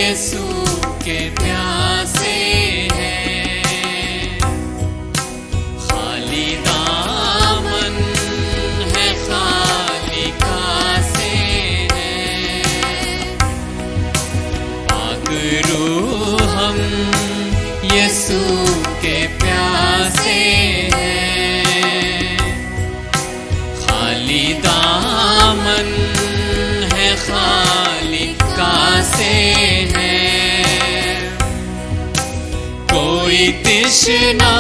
यीशु के प्यासे हैं। खाली दामन है, खाली कासे हैं। पाक रूह हम यीशु के प्यासे हैं। खाली दामन है, खाली कासे हैं। कोई तृष्णा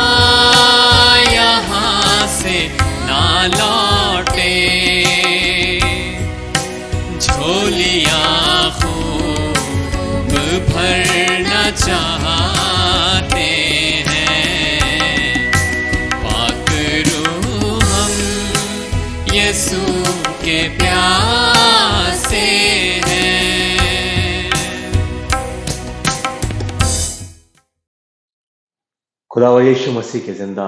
यहाँ से ना लौटे, झोलियाँ खूब भरना चाहते हैं। पाक रूह हम यीशु के प्यासे हैं। खुदा यीशु मसीह के जिंदा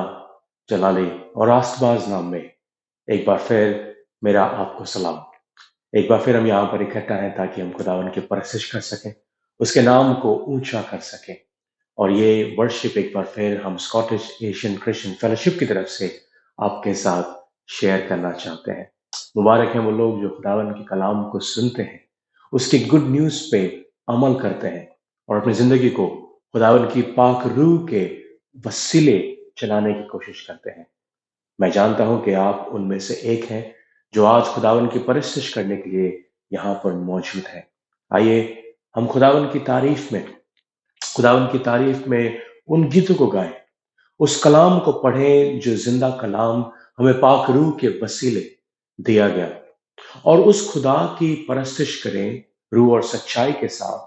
जलाली और रास्तबाज नाम में एक बार फिर मेरा आपको सलाम। एक बार फिर हम यहाँ पर इकट्ठा हैं ताकि हम खुदावन की परस्तिश कर सकें, उसके नाम को ऊंचा कर सकें। और ये वर्शिप एक बार फिर हम स्कॉटिश एशियन क्रिश्चियन फेलोशिप की तरफ से आपके साथ शेयर करना चाहते हैं। मुबारक हैं वो लोग जो खुदावन के कलाम को सुनते हैं, उसकी गुड न्यूज पे अमल करते हैं और अपनी जिंदगी को खुदावन की पाक रूह के वसीले चलाने की कोशिश करते हैं। मैं जानता हूं कि आप उनमें से एक हैं जो आज खुदावन की परस्तिश करने के लिए यहाँ पर मौजूद हैं। आइए हम खुदावन की तारीफ में उन गीतों को गाएं, उस कलाम को पढ़ें जो जिंदा कलाम हमें पाक रूह के वसीले दिया गया, और उस खुदा की परस्तिश करें रूह और सच्चाई के साथ,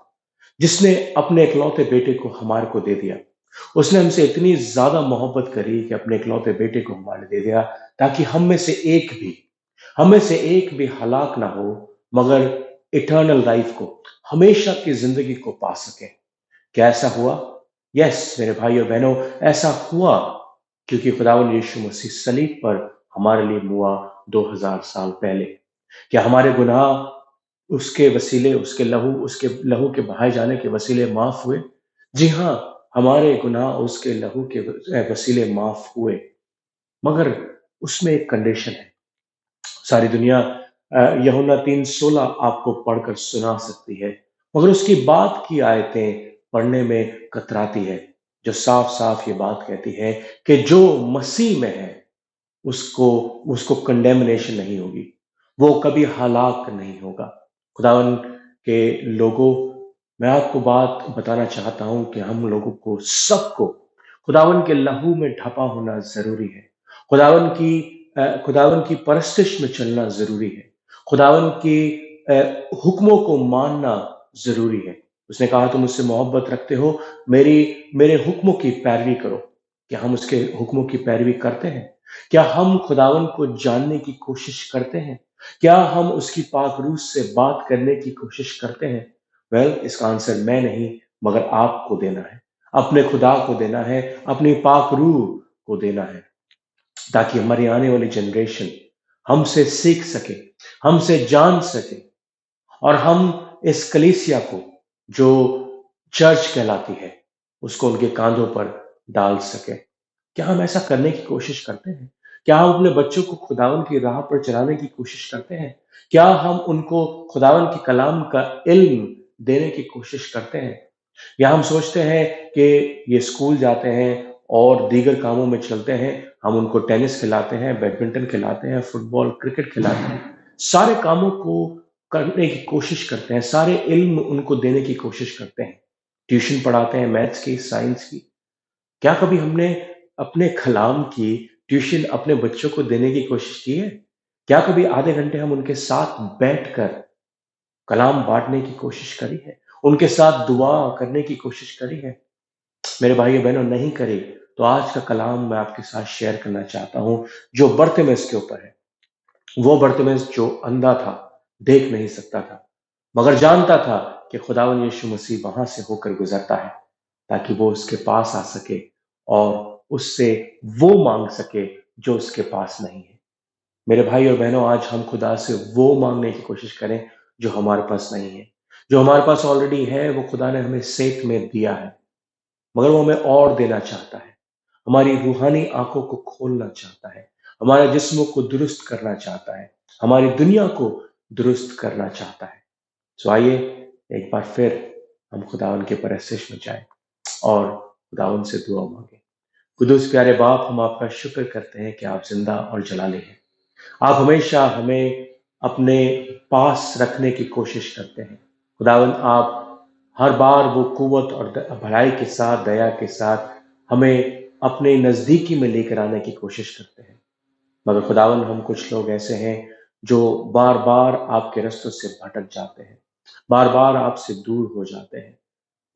जिसने अपने इकलौते बेटे को हमारे को दे दिया। उसने हमसे इतनी ज्यादा मोहब्बत करी कि अपने इकलौते बेटे को हमारे दे दिया ताकि हम में से एक भी हलाक ना हो, मगर इटर्नल लाइफ को, हमेशा की जिंदगी को पा सके। क्या ऐसा हुआ? यस मेरे भाई और बहनों, ऐसा हुआ क्योंकि खुदावंद यीशु मसीह सलीब पर हमारे लिए मुआ 2000 साल पहले। क्या हमारे गुनाह उसके वसीले, उसके लहू के बहाए जाने के वसीले माफ हुए? जी हाँ, हमारे गुनाह उसके लहू के वसीले माफ हुए, मगर उसमें एक कंडीशन है। सारी दुनिया यूहन्ना 3:16 आपको पढ़कर सुना सकती है, मगर उसकी बाद की आयतें पढ़ने में कतराती है, जो साफ साफ ये बात कहती है कि जो मसीह में है उसको कंडेमनेशन नहीं होगी, वो कभी हलाक नहीं होगा। खुदावन के लोगों, मैं आपको बात बताना चाहता हूं कि हम लोगों को सबको खुदावन के लहू में ढपा होना जरूरी है। खुदावन की परस्तिश में चलना जरूरी है। खुदावन की हुक्मों को मानना जरूरी है। उसने कहा तुम मुझसे मोहब्बत रखते हो, मेरे हुक्मों की पैरवी करो। क्या हम उसके हुक्मों की पैरवी करते हैं? क्या हम खुदावन को जानने की कोशिश करते हैं? क्या हम उसकी पाक रूह से बात करने की कोशिश करते हैं? इसका आंसर मैं नहीं, मगर आपको देना है, अपने खुदा को देना है, अपनी पाक रूह को देना है, ताकि हमारी आने वाली जनरेशन हमसे सीख सके, हमसे जान सके, और हम इस कलीसिया को जो चर्च कहलाती है उसको उनके कांधों पर डाल सके। क्या हम ऐसा करने की कोशिश करते हैं? क्या हम अपने बच्चों को खुदावन की राह पर चलाने की कोशिश करते हैं? क्या हम उनको खुदावन के कलाम का इल्म देने की कोशिश करते हैं? या हम सोचते हैं कि ये स्कूल जाते हैं और दीगर कामों में चलते हैं, हम उनको टेनिस खिलाते हैं, बैडमिंटन खिलाते हैं, फुटबॉल क्रिकेट खिलाते हैं, सारे कामों को करने की कोशिश करते हैं, सारे इल्म उनको देने की कोशिश करते हैं, ट्यूशन पढ़ाते हैं, मैथ्स की, साइंस की। क्या कभी हमने अपने कलाम की ट्यूशन अपने बच्चों को देने की कोशिश की है? क्या कभी आधे घंटे हम उनके साथ बैठकर कलाम बांटने की कोशिश करी है? उनके साथ दुआ करने की कोशिश करी है? मेरे भाइयों बहनों, नहीं करी तो आज का कलाम मैं आपके साथ शेयर करना चाहता हूं, जो बरतिमेस के ऊपर है। वो बरतिमेस जो अंधा था, देख नहीं सकता था, मगर जानता था कि खुदावन यीशु मसीह वहां से होकर गुजरता है, ताकि वो उसके पास आ सके और उससे वो मांग सके जो उसके पास नहीं है। मेरे भाई और बहनों, आज हम खुदा से वो मांगने की कोशिश करें जो हमारे पास नहीं है। जो हमारे पास ऑलरेडी है वो खुदा ने हमें सेठ में दिया है, मगर वो हमें और देना चाहता है। हमारी रूहानी आंखों को खोलना चाहता है, हमारे जिस्मों को दुरुस्त करना चाहता है, हमारी दुनिया को दुरुस्त करना चाहता है। सो आइए एक बार फिर हम खुदावन के परस्तिश में जाएं और खुदावन से दुआ मांगे। कुदूस प्यारे बाप, हम आपका शुक्र करते हैं कि आप जिंदा और जलाले हैं। आप हमेशा हमें अपने पास रखने की कोशिश करते हैं। खुदावन, आप हर बार वो कुव्वत और भलाई के साथ, दया के साथ हमें अपने नजदीकी में लेकर आने की कोशिश करते हैं। मगर खुदावन, हम कुछ लोग ऐसे हैं जो बार बार आपके रास्तों से भटक जाते हैं, बार बार आपसे दूर हो जाते हैं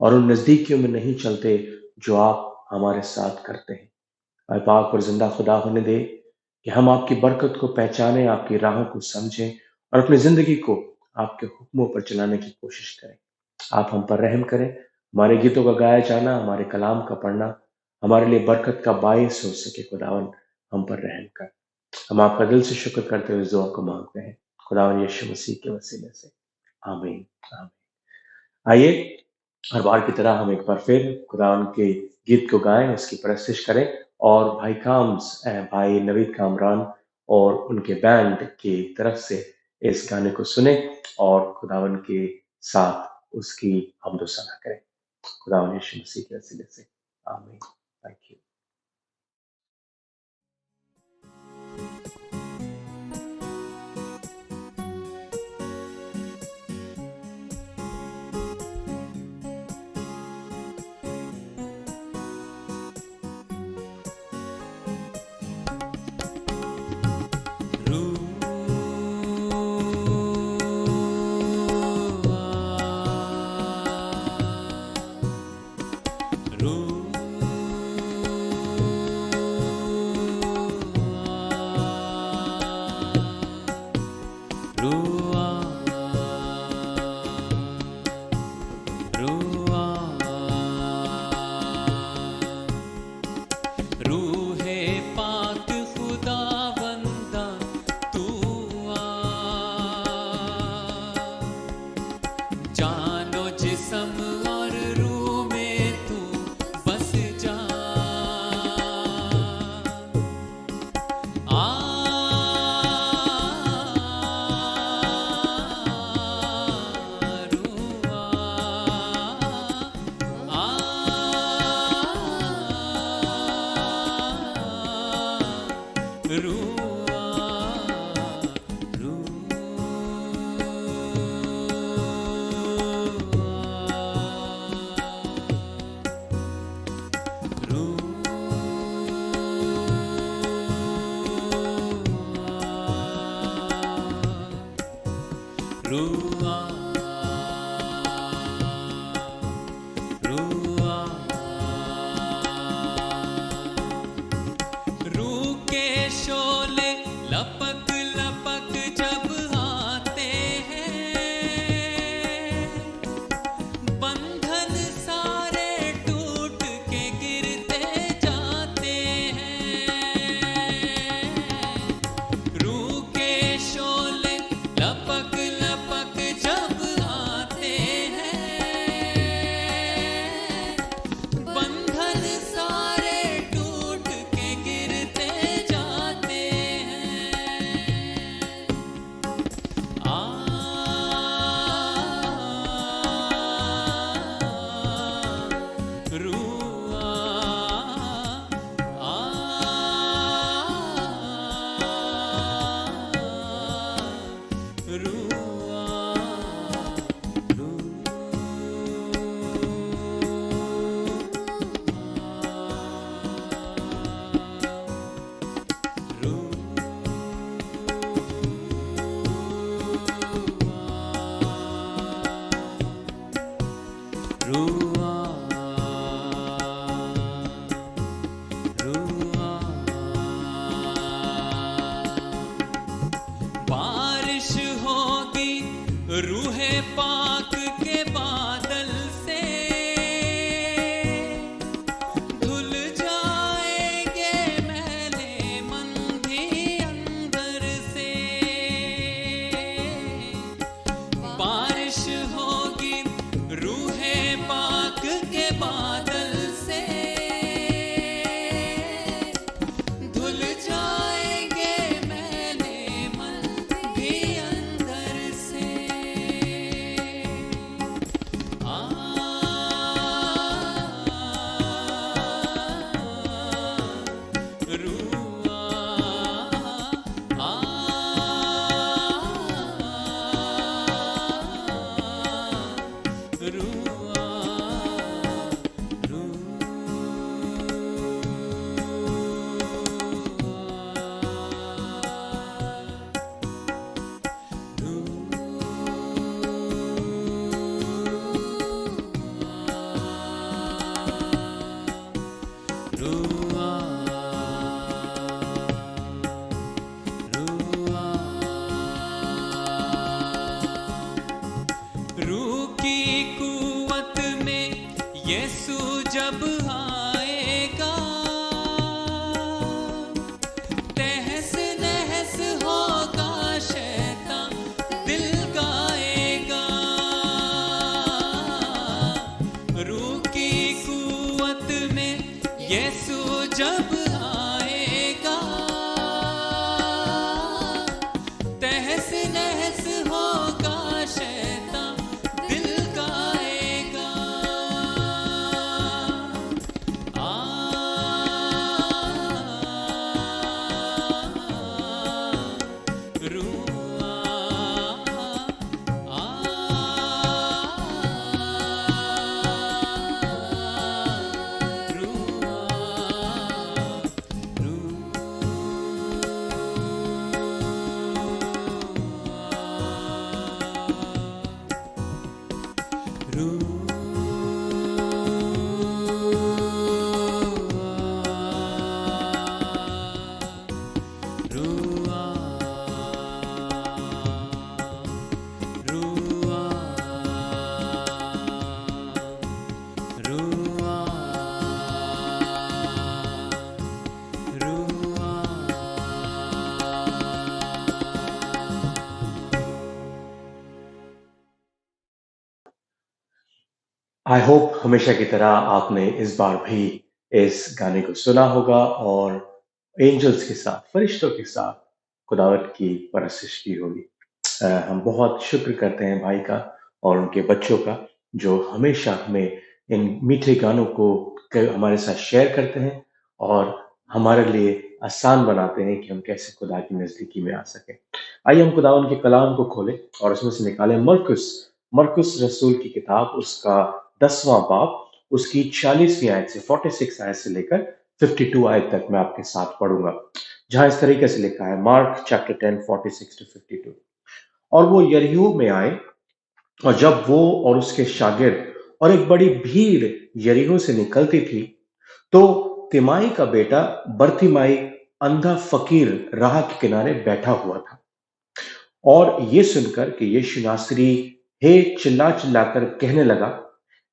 और उन नजदीकियों में नहीं चलते जो आप हमारे साथ करते हैं। और पाक और जिंदा खुदा होने दे कि हम आपकी बरकत को पहचानें, आपकी राहों को समझें और अपनी जिंदगी को आपके हुक्मों पर चलाने की कोशिश करें। आप हम पर रहम करें। हमारे गीतों का गाया जाना, हमारे कलाम का पढ़ना हमारे लिए बरकत का बायस हो सके। खुदावन, हम पर रहम कर। हम आपका दिल से शुक्र करते हुए इस दुआ को मांगते हैं खुदावन यीशु मसीह के वसीले से। आमीन, आमीन। आइए हर बार की तरह हम एक बार फिर खुदावन के गीत को गाएं, उसकी परस्तिश करें और भाई नवीद कामरान और उनके बैंड की तरफ से इस गाने को सुने और खुदावन के साथ उसकी हमदो सना करें। खुदावन यीशु मसीह के वसीले से। आमीन। Thank you. बारिश होगी यीशु जब आएगा, तहस नहस होगा शैतान दिल गाएगा। रूह की कुवत में यीशु जब आएगा, तहस नहस होगा शैतान दिल गाएगा। आ रूआ आ आई होप हमेशा की तरह आपने इस बार भी इस गाने को सुना होगा और एंजल्स के साथ, फरिश्तों के साथ खुदावत की परस्तिश की होगी। हम बहुत शुक्र करते हैं भाई का और उनके बच्चों का, जो हमेशा हमें इन मीठे गानों को हमारे साथ शेयर करते हैं और हमारे लिए आसान बनाते हैं कि हम कैसे खुदा की नजदीकी में आ सकें। आइए हम खुदावन के कलाम को खोलें और उसमें से निकालें मरकुस मरकुस रसूल की किताब, उसका 10वां बाब, उसकी 40वीं आयत से 46 आयत से लेकर 52 आयत तक मैं आपके साथ पढ़ूंगा, जहां इस तरीके से लिखा है। Mark chapter 10 46 to 52। और वो यरीहो में आए, और जब वो और उसके शागिर्द और एक बड़ी भीड़ यरीहो से निकलती थी, तो तिमाई का बेटा बरतिमाई अंधा फकीर राह के किनारे बैठा हुआ था। और ये सुनकर कि यीशु नासरी हे चिल्ला चिल्लाकर कहने लगा,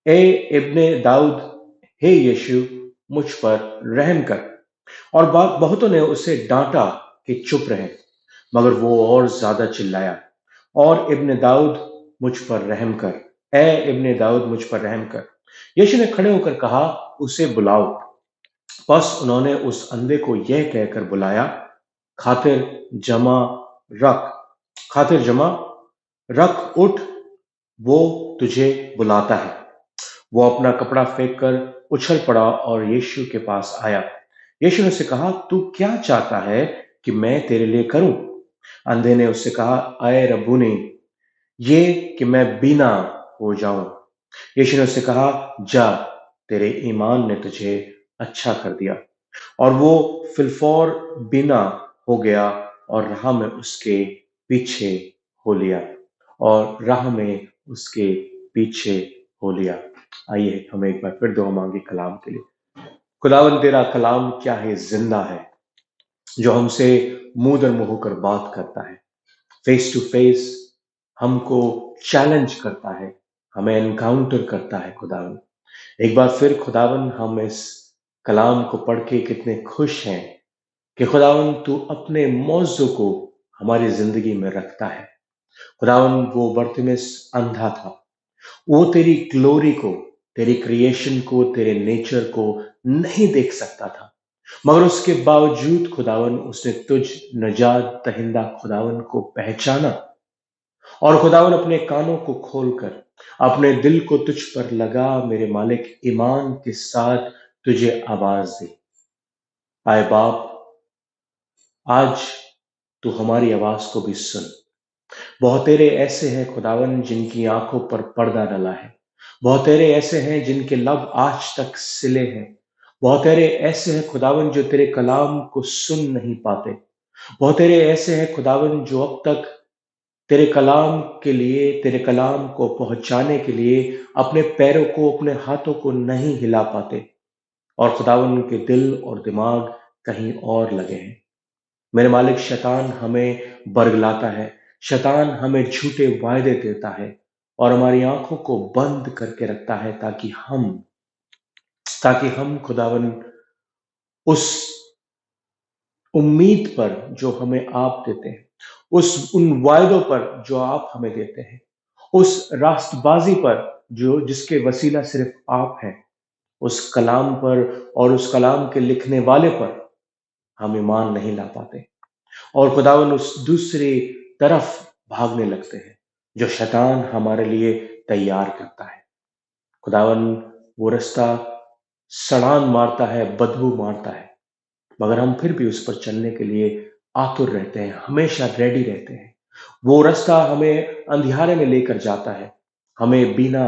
ए इब्ने दाऊद, हे यीशु मुझ पर रहम कर। और बहुतों ने उसे डांटा कि चुप रहे, मगर वो और ज्यादा चिल्लाया, और इब्ने दाऊद मुझ पर रहम कर, ए इब्ने दाऊद मुझ पर रहम कर। यीशु ने खड़े होकर कहा, उसे बुलाओ। बस उन्होंने उस अंधे को यह कहकर बुलाया, खातिर जमा रख, खातिर जमा रख, उठ, वो तुझे बुलाता है। वो अपना कपड़ा फेंक कर उछल पड़ा और यीशु के पास आया। यीशु ने उससे कहा, तू क्या चाहता है कि मैं तेरे लिए करूं? अंधे ने उससे कहा, आए रब्बूनी, ये कि मैं बीना हो जाऊं। यीशु ने उससे कहा, जा, तेरे ईमान ने तुझे अच्छा कर दिया। और वो फिलफौर बीना हो गया और राह में उसके पीछे हो लिया, और राह में उसके पीछे हो लिया। आइए हम एक बार फिर दुआ मांगे कलाम के लिए। खुदावन, तेरा कलाम क्या है, जिंदा है, जो हमसे मुंह दर मुंह होकर बात करता है, फेस टू फेस हमको चैलेंज करता है, हमें एनकाउंटर करता है। खुदावन, एक बार फिर खुदावन, हम इस कलाम को पढ़ के कितने खुश हैं कि खुदावन तू अपने मौजू को हमारी जिंदगी में रखता है। खुदावन, वो बरतिमेस अंधा था, वो तेरी ग्लोरी को, तेरी क्रिएशन को, तेरे नेचर को नहीं देख सकता था, मगर उसके बावजूद खुदावन उसने तुझ नजात दहिंदा खुदावन को पहचाना, और खुदावन अपने कानों को खोलकर अपने दिल को तुझ पर लगा, मेरे मालिक, ईमान के साथ तुझे आवाज दी। आए बाप, आज तू हमारी आवाज को भी सुन। बहुतेरे ऐसे हैं खुदावन जिनकी आंखों पर पर्दा डला है, बहुतेरे ऐसे हैं जिनके लब आज तक सिले हैं, बहुतेरे ऐसे हैं खुदावन जो तेरे कलाम को सुन नहीं पाते, बहुतेरे ऐसे हैं खुदावन जो अब तक तेरे कलाम के लिए, तेरे कलाम को पहुंचाने के लिए अपने पैरों को, अपने हाथों को नहीं हिला पाते, और खुदावन के दिल और दिमाग कहीं और लगे हैं। मेरे मालिक, शैतान हमें बरगलाता है, शैतान हमें झूठे वायदे देता है और हमारी आंखों को बंद करके रखता है, ताकि हम ताकि हम खुदावन उस उम्मीद पर जो हमें आप देते हैं, उन वायदों पर जो आप हमें देते हैं, उस रास्तबाजी पर जो जिसके वसीला सिर्फ आप हैं, उस कलाम पर और उस कलाम के लिखने वाले पर हम ईमान नहीं ला पाते और खुदावन उस दूसरी तरफ भागने लगते हैं जो शैतान हमारे लिए तैयार करता है। खुदावन वो रास्ता सड़ान मारता है, बदबू मारता है, मगर हम फिर भी उस पर चलने के लिए आतुर रहते हैं, हमेशा रेडी रहते हैं। वो रास्ता हमें अंधियारे में लेकर जाता है, हमें बीना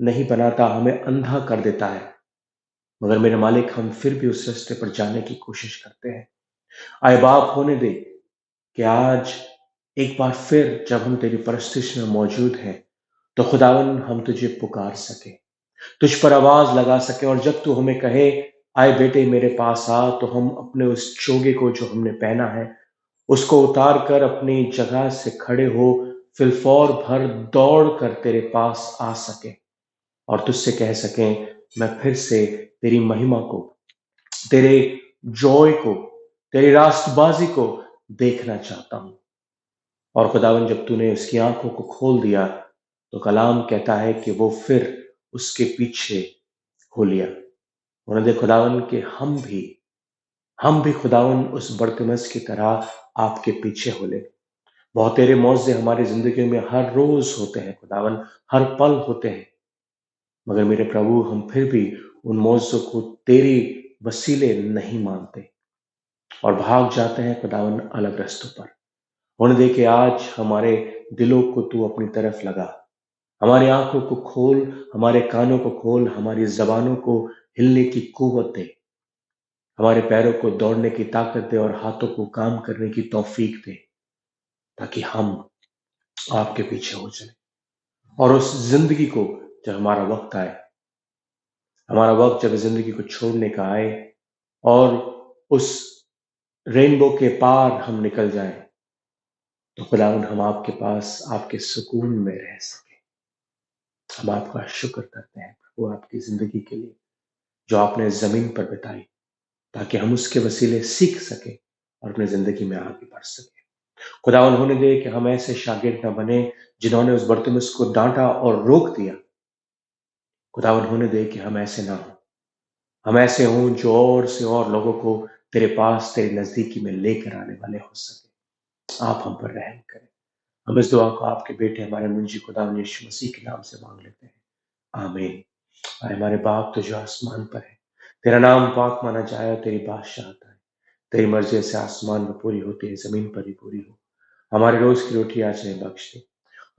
नहीं बनाता, हमें अंधा कर देता है, मगर मेरे मालिक हम फिर भी उस रास्ते पर जाने की कोशिश करते हैं। आए बाप होने दे कि आज एक बार फिर जब हम तेरी परस्तिश में मौजूद हैं, तो खुदावन हम तुझे पुकार सके, तुझ पर आवाज लगा सके और जब तू हमें कहे आए बेटे मेरे पास आ, तो हम अपने उस चोगे को जो हमने पहना है उसको उतार कर अपनी जगह से खड़े हो फिलफौर भर दौड़ कर तेरे पास आ सके और तुझसे कह सकें मैं फिर से तेरी महिमा को, तेरे जॉय को, तेरी रास्तबाजी को देखना चाहता हूं। और खुदावन जब तूने उसकी आंखों को खोल दिया तो कलाम कहता है कि वो फिर उसके पीछे हो लिया। उन्होंने दे खुदावन कि हम भी खुदावन उस बरतमस की तरह आपके पीछे हो ले। बहुत तेरे मौजे हमारी जिंदगी में हर रोज होते हैं खुदावन, हर पल होते हैं, मगर मेरे प्रभु हम फिर भी उन मौजों को तेरी वसीले नहीं मानते और भाग जाते हैं खुदावन अलग रास्तों पर। होने दे कि आज हमारे दिलों को तू अपनी तरफ लगा, हमारी आंखों को खोल, हमारे कानों को खोल, हमारी जबानों को हिलने की कुवत दे, हमारे पैरों को दौड़ने की ताकत दे और हाथों को काम करने की तौफीक दे, ताकि हम आपके पीछे हो चले और उस जिंदगी को जब हमारा वक्त आए, हमारा वक्त जब जिंदगी को छोड़ने का आए और उस रेनबो के पार हम निकल जाएं, तो खुदावन हम आपके पास आपके सुकून में रह सके। हम आपका शुक्र करते हैं प्रभु आपकी जिंदगी के लिए जो आपने जमीन पर बिताई, ताकि हम उसके वसीले सीख सके और अपनी जिंदगी में आगे बढ़ सके। खुदावन होने दे कि हम ऐसे शागिर्द न बने जिन्होंने उस बरतमिस को डांटा और रोक दिया। खुदावन होने दे कि हम ऐसे ना हो, हम ऐसे हों जो और से और लोगों को तेरे पास तेरे नजदीकी में लेकर आने वाले हो सके। आप हम पर रहम करें। हम इस दुआ को आपके बेटे हमारे मुंजी खुदावन यीशु मसीह के नाम से मांग लेते हैं, आमीन। आए हमारे बाप तो जो आसमान पर है, तेरा नाम पाक माना जाए और तेरी बादशाहत आए, तेरी मर्जी से आसमान में पूरी होती है, जमीन पर ही पूरी हो। हमारे रोज की रोटी आज हमें बख्श दे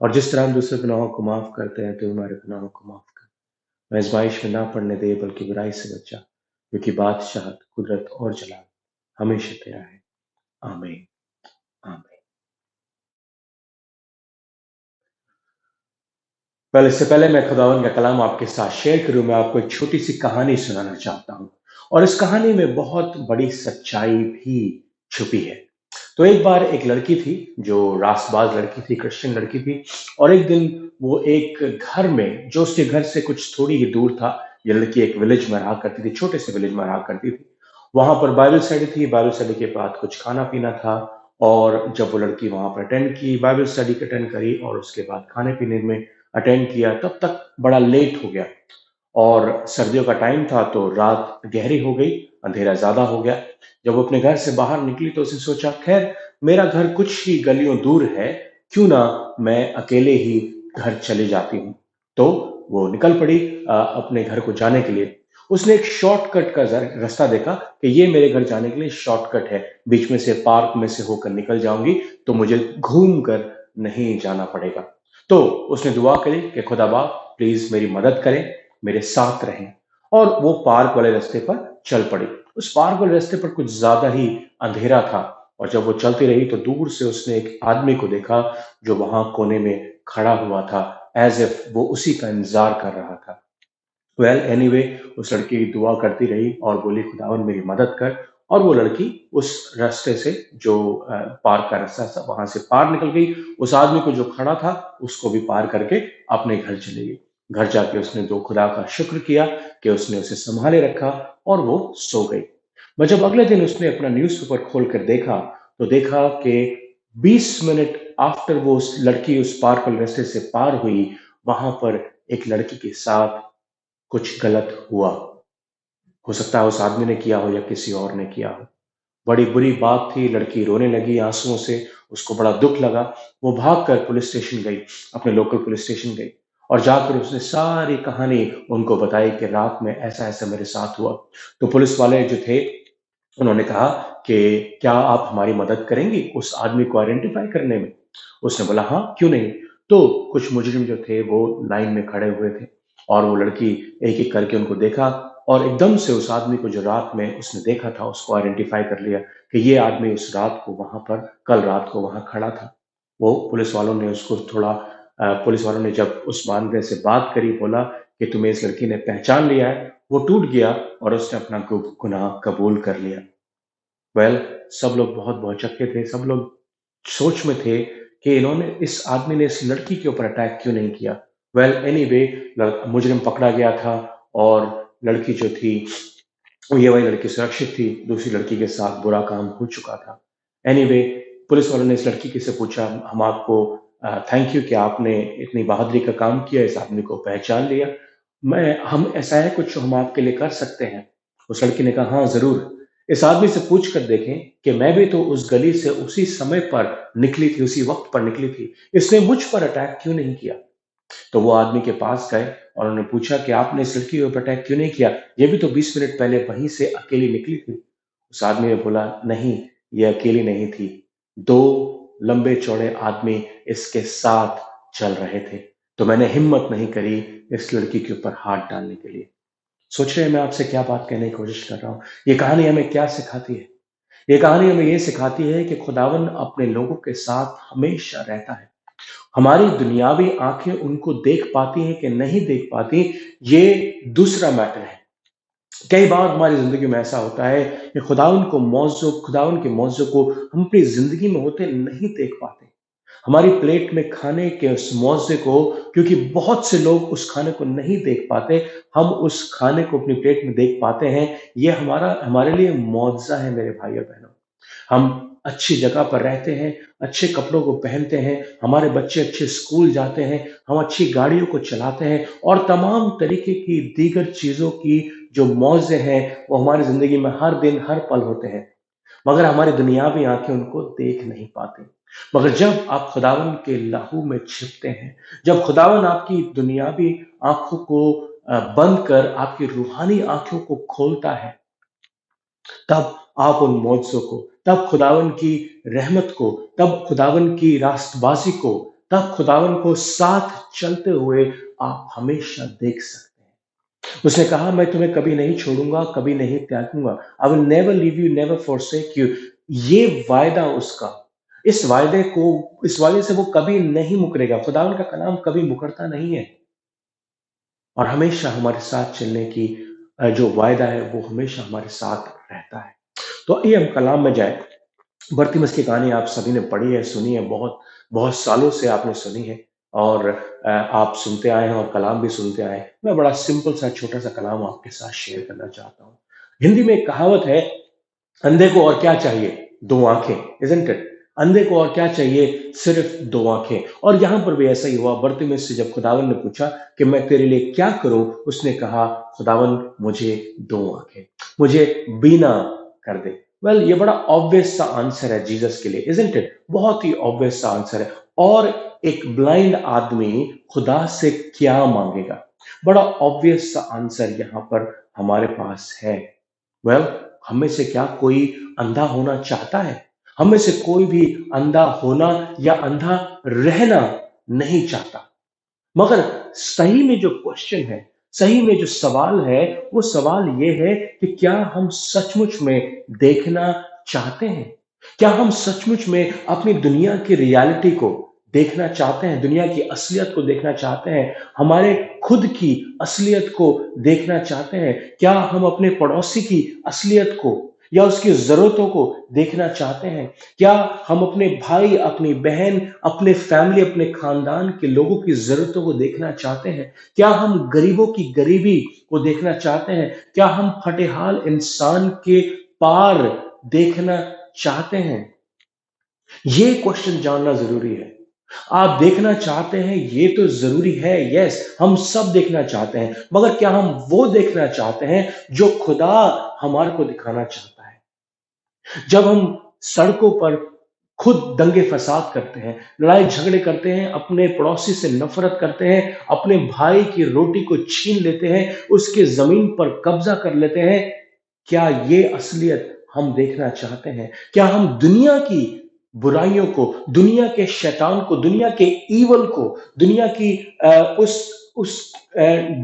और जिस तरह हम दूसरे गुनाहों को माफ करते हैं तो हमारे गुनाहों को माफ कर, मैं आजमाइश में ना पड़ने दे बल्कि बुराई से बचा, क्योंकि बादशाहत, कुदरत और जलाल हमेशा तेरा है, आमीन आमीन। पहले इससे पहले मैं खुदावन का कलाम आपके साथ शेयर करूं, मैं आपको एक छोटी सी कहानी सुनाना चाहता हूं और इस कहानी में बहुत बड़ी सच्चाई भी छुपी है। तो एक बार एक लड़की थी जो रास्तबाज लड़की थी, क्रिश्चियन लड़की थी, और एक दिन वो एक घर में जो उसके घर से कुछ थोड़ी ही दूर था, ये लड़की एक विलेज में रहा करती थी, छोटे से विलेज में रहा करती थी। वहां पर बाइबल स्टडी थी, बाइबल स्टडी के बाद कुछ खाना पीना था और जब वो लड़की वहां पर अटेंड की, बाइबल स्टडी अटेंड करी और उसके बाद खाने पीने में अटेंड किया, तब तक बड़ा लेट हो गया और सर्दियों का टाइम था तो रात गहरी हो गई, अंधेरा ज्यादा हो गया। जब वो अपने घर से बाहर निकली तो उसने सोचा खैर मेरा घर कुछ ही गलियों दूर है, क्यों ना मैं अकेले ही घर चली जाती हूँ। तो वो निकल पड़ी अपने घर को जाने के लिए। उसने एक शॉर्टकट का रास्ता देखा कि ये मेरे घर जाने के लिए शॉर्टकट है, बीच में से पार्क में से होकर निकल जाऊंगी तो मुझे घूम कर नहीं जाना पड़ेगा। तो उसने दुआ करी कि खुदा बाप प्लीज मेरी मदद करें, मेरे साथ रहें, और वो पार्क वाले रास्ते पर चल पड़ी। उस पार्क वाले रास्ते पर कुछ ज्यादा ही अंधेरा था और जब वो चलती रही तो दूर से उसने एक आदमी को देखा जो वहां कोने में खड़ा हुआ था, एज इफ वो उसी का इंतजार कर रहा था। वेल एनीवे उस लड़की की दुआ करती रही और बोली खुदावन मेरी मदद कर, और वो लड़की उस रास्ते से जो पार का रास्ता था वहां से पार निकल गई, उस आदमी को जो खड़ा था उसको भी पार करके अपने घर चली गई। घर जाके उसने दो खुदा का शुक्र किया कि उसने उसे संभाले रखा और वो सो गई। मैं जब अगले दिन उसने अपना न्यूज़पेपर खोल कर देखा तो देखा कि 20 मिनट आफ्टर वो उस लड़की उस पार्क रास्ते से पार हुई, वहां पर एक लड़की के साथ कुछ गलत हुआ। हो सकता है उस आदमी ने किया हो या किसी और ने किया हो। बड़ी बुरी बात थी, लड़की रोने लगी आंसुओं से, उसको बड़ा दुख लगा। वो भागकर पुलिस स्टेशन गई, अपने लोकल पुलिस स्टेशन गई और जाकर उसने सारी कहानी उनको बताई कि रात में ऐसा-ऐसा मेरे साथ हुआ। तो पुलिस वाले जो थे, उन्होंने कहा कि क्या आप हमारी मदद करेंगी उस आदमी को आइडेंटिफाई करने में? उसने बोला हाँ, क्यों नहीं? तो कुछ मुजरिम जो थे वो लाइन में खड़े हुए थे और वो लड़की एक-एक करके उनको देखा और एकदम से उस आदमी को जो रात में उसने देखा था उसको आइडेंटिफाई कर लिया कि ये आदमी उस रात को वहां पर कल रात को वहां खड़ा था। वो पुलिस वालों ने उसको थोड़ा पुलिस वालों ने जब उस बंदे से बात करी, बोला कि तुम्हें इस लड़की ने पहचान लिया है, वो टूट गया और उसने अपना गुनाह कबूल कर लिया। वेल, सब लोग बहुत भौचक्के थे, सब लोग सोच में थे कि इन्होंने इस आदमी ने इस लड़की के ऊपर अटैक क्यों नहीं किया। वेल एनीवे, मुजरिम पकड़ा गया था और लड़की जो थी, ये वाली लड़की सुरक्षित थी, दूसरी लड़की के साथ बुरा काम हो चुका था। एनीवे, पुलिस वालों ने इस लड़की से पूछा, हम आपको थैंक यू कि आपने इतनी बहादुरी का काम किया, इस आदमी को पहचान लिया। मैं हम ऐसा है कुछ जो हम आपके लिए कर सकते हैं? उस लड़की ने कहा, हाँ ज़रूर। इस आदमी से पूछ कर देखें कि मैं भी तो उस गली से उसी समय पर निकली थी, उसी वक़्त पर निकली थी। इसने मुझ पर अटैक क्यों नहीं किया? तो वो आदमी के पास गए और उन्होंने पूछा कि आपने इस लड़की के ऊपर अटैक क्यों नहीं किया? ये भी तो 20 मिनट पहले वहीं से अकेली निकली थी। उस आदमी ने बोला, नहीं, ये अकेली नहीं थी। 2 लंबे-चौड़े आदमी इसके साथ चल रहे थे। तो मैंने हिम्मत नहीं करी इस लड़की के ऊपर हाथ डालने के लिए। सोच रहे हैं मैं आपसे क्या बात कहने की कोशिश कर रहा हूँ? ये कहानी हमें क्या सिखाती है? ये कहानी हमें ये सिखाती है कि खुदावन अपने लोगों के साथ हमेशा रहता है। हमारी दुनियावी आँखें उनको देख पाती हैं कि नहीं देख पाती, ये दूसरा मैटर है। कई बार हमारी ज़िंदगी में ऐसा होता है कि खुदावन के मौज़ों को हम अपनी ज़िंदगी में होते नहीं देख पाते। हमारी प्लेट में खाने के उस मुआवज़े को, क्योंकि बहुत से लोग उस खाने को नहीं देख पाते, हम उस खाने को अपनी प्लेट में देख पाते हैं। ये हमारे लिए मुआवज़ा है मेरे भाई और बहनों। हम अच्छी जगह पर रहते हैं, अच्छे कपड़ों को पहनते हैं, हमारे बच्चे अच्छे स्कूल जाते हैं, हम अच्छी गाड़ियों को चलाते हैं और तमाम तरीके की दीगर चीज़ों की जो मौज़ें हैं, वो हमारी ज़िंदगी में हर दिन, हर पल होते हैं। मगर हमारी दुनियावी आँखें उनको देख नहीं पाती। मगर जब आप खुदावन के लहू में छिपते हैं, जब खुदावन आपकी दुनियावी आँखों को बंद कर आपकी रूहानी आँखों को खोलता है, तब आप उन मौजज़ों को, तब खुदावन की रहमत को, तब खुदावन की रास्तबाज़ी को, तब खुदावन को साथ चलते हुए आप हमेशा देख सकते हैं। उसने कहा, मैं तुम्हें कभी नहीं छोड़ूँगा, कभी नहीं त्यागूँगा। I will never leave you, never forsake you. ये वायदा उसका, इस वायदे से वो कभी नहीं मुकरेगा। खुदावन का कलाम कभी मुकरता नहीं है और हमेशा हमारे साथ चलने की जो वायदा है, वो हमेशा हमारे साथ रहता है। तो आइए हम कलाम में जाएँ। बरतिमस की कहानी आप सभी ने पढ़ी है, सुनी है, बहुत बहुत सालों से आपने सुनी है और आप सुनते आए हैं और कलाम भी सुनते आए हैं। मैं बड़ा सिंपल सा छोटा-सा कलाम आपके साथ शेयर करना चाहता हूँ। हिंदी में एक कहावत है, अंधे को और क्या चाहिए? 2 आँखें, इज़न्ट इट? अंधे को और क्या चाहिए? सिर्फ़ 2 आँखें। और यहाँ पर भी ऐसा ही हुआ। बरतिमस से जब खुदावन ने पूछा कि मैं तेरे लिए क्या करूँ? उसने कहा, खुदावन मुझे 2 आँखें, मुझे बीना कर दे। वेल, ये बड़ा ऑब्वियस सा आंसर है जीसस के लिए, इज़न्ट इट? बहुत ही ऑब्वियस सा आंसर है। और एक ब्लाइंड आदमी खुदा से क्या माँगेगा? बड़ा ऑब्वियस सा आंसर यहाँ पर हमारे पास है। वेल, हम में से क्या कोई अंधा होना चाहता है? हम में से कोई भी अंधा होना या अंधा रहना नहीं चाहता। मगर सही में जो क्वेश्चन है, सही में जो सवाल है, वो सवाल ये है कि क्या हम सचमुच में देखना चाहते हैं? क्या हम सचमुच में अपनी दुनिया की रियलिटी को देखना चाहते हैं? दुनिया की असलियत को देखना चाहते हैं? हमारे खुद की असलियत को देखना चाहते हैं? क्या हम अपने पड़ोसी की असलियत को या उसकी जरूरतों को देखना चाहते हैं? क्या हम अपने भाई, अपनी बहन, अपने फैमिली, अपने खानदान के लोगों की जरूरतों को देखना चाहते हैं? क्या हम गरीबों की गरीबी को देखना चाहते हैं? क्या हम फटेहाल इंसान के पार देखना चाहते हैं? ये क्वेश्चन जानना जरूरी है। आप देखना चाहते हैं, ये तो जरूरी है, यस, हम सब देखना चाहते हैं, मगर क्या हम वो देखना चाहते हैं जो खुदा हमारे को दिखाना चाहता है? जब हम सड़कों पर खुद दंगे फसाद करते हैं, लड़ाई झगड़े करते हैं, अपने पड़ोसी से नफरत करते हैं, अपने भाई की रोटी को छीन लेते हैं, उसके जमीन पर कब्जा कर लेते हैं, क्या ये असलियत हम देखना चाहते हैं? क्या हम दुनिया की बुराइयों को, दुनिया के शैतान को, दुनिया के ईवल को, दुनिया की उस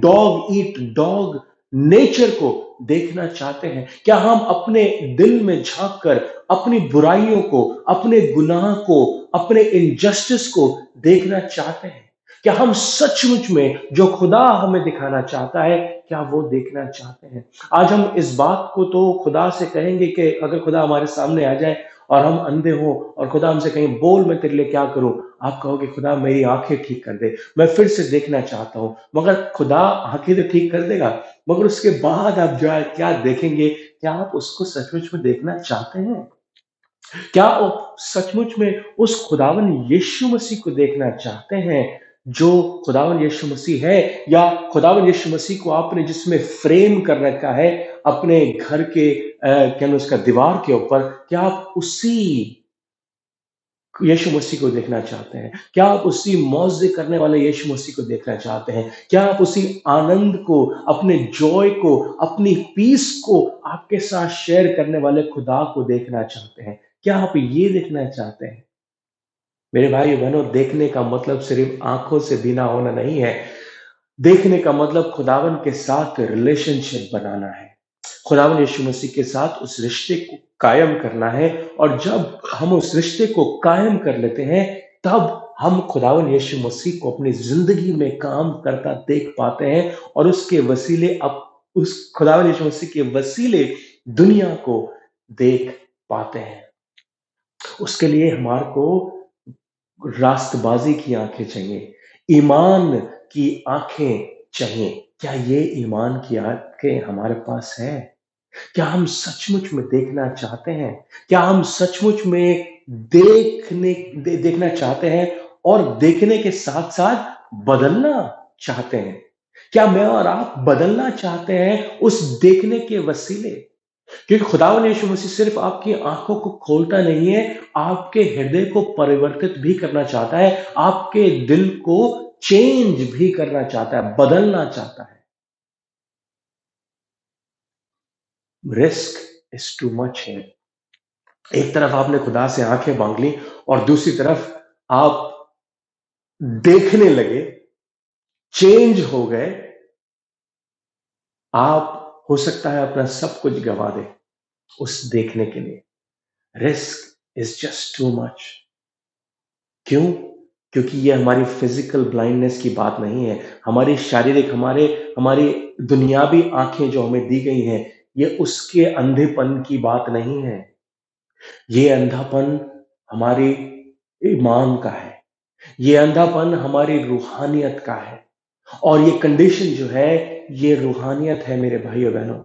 डॉग ईट डॉग नेचर को देखना चाहते हैं? क्या हम अपने दिल में झांक कर अपनी बुराइयों को, अपने गुनाह को, अपने इनजस्टिस को देखना चाहते हैं? क्या हम सचमुच में जो खुदा हमें दिखाना चाहता है, क्या वो देखना चाहते हैं? आज हम इस बात को तो खुदा से कहेंगे कि अगर खुदा हमारे सामने आ जाए और हम अंधे हों और खुदा हमसे कहें, बोल मैं तेरे लिए क्या करूं? आप कहोगे, खुदा मेरी आंखें ठीक कर दे, मैं फिर से देखना चाहता हूं। मगर खुदा आंखें तो ठीक कर देगा, मगर उसके बाद आप जो है क्या देखेंगे? क्या आप उसको सचमुच में देखना चाहते हैं? क्या आप सचमुच में उस खुदावन यीशु मसीह को देखना चाहते हैं जो खुदावन यीशु मसीह है? या खुदावन यीशु मसीह को आपने जिसमें फ्रेम कर रखा है अपने घर के क्या नाम उसका दीवार के ऊपर, क्या आप उसी यीशु मसीह को देखना चाहते हैं? क्या आप उसी मौजे करने वाले यीशु मसीह को देखना चाहते हैं? क्या आप उसी आनंद को, अपने जॉय को, अपनी पीस को आपके साथ शेयर करने वाले खुदा को देखना चाहते हैं? क्या आप ये देखना चाहते हैं? मेरे भाई बहनों, देखने का मतलब सिर्फ आंखों से बीना होना नहीं है। देखने का मतलब खुदावन के साथ रिलेशनशिप बनाना है, खुदावन यीशु मसीह के साथ उस रिश्ते को कायम करना है। और जब हम उस रिश्ते को कायम कर लेते हैं, तब हम खुदावन यीशु मसीह को अपनी जिंदगी में काम करता देख पाते हैं और उसके वसीले अब उस खुदावन यीशु मसीह के वसीले दुनिया को देख पाते हैं। उसके लिए हमारे को रास्तबाजी की आंखें चाहिए, ईमान की आंखें चाहिए। क्या ये ईमान की आंखें हमारे पास है? क्या हम सचमुच में देखना चाहते हैं? क्या हम सचमुच में देखना चाहते हैं और देखने के साथ साथ बदलना चाहते हैं? क्या मैं और आप बदलना चाहते हैं उस देखने के वसीले? क्योंकि खुदावन यीशु मसीह सिर्फ आपकी आंखों को खोलता नहीं है, आपके हृदय को परिवर्तित भी करना चाहता है, आपके दिल को चेंज भी करना चाहता है, बदलना चाहता है। रिस्क इज टू मच है। एक तरफ आपने खुदा से आंखें मांग ली और दूसरी तरफ आप देखने लगे, चेंज हो गए। आप हो सकता है अपना सब कुछ गंवा दे उस देखने के लिए। Risk is just too much. क्यों? क्योंकि ये हमारी फिजिकल ब्लाइंडनेस की बात नहीं है, हमारी शारीरिक, हमारी दुनियावी आंखें जो हमें दी गई हैं, ये उसके अंधेपन की बात नहीं है। ये अंधापन हमारी ईमान का है, ये अंधापन हमारी रूहानियत का है। और ये कंडीशन जो है, ये रूहानियत है मेरे भाइयों बहनों।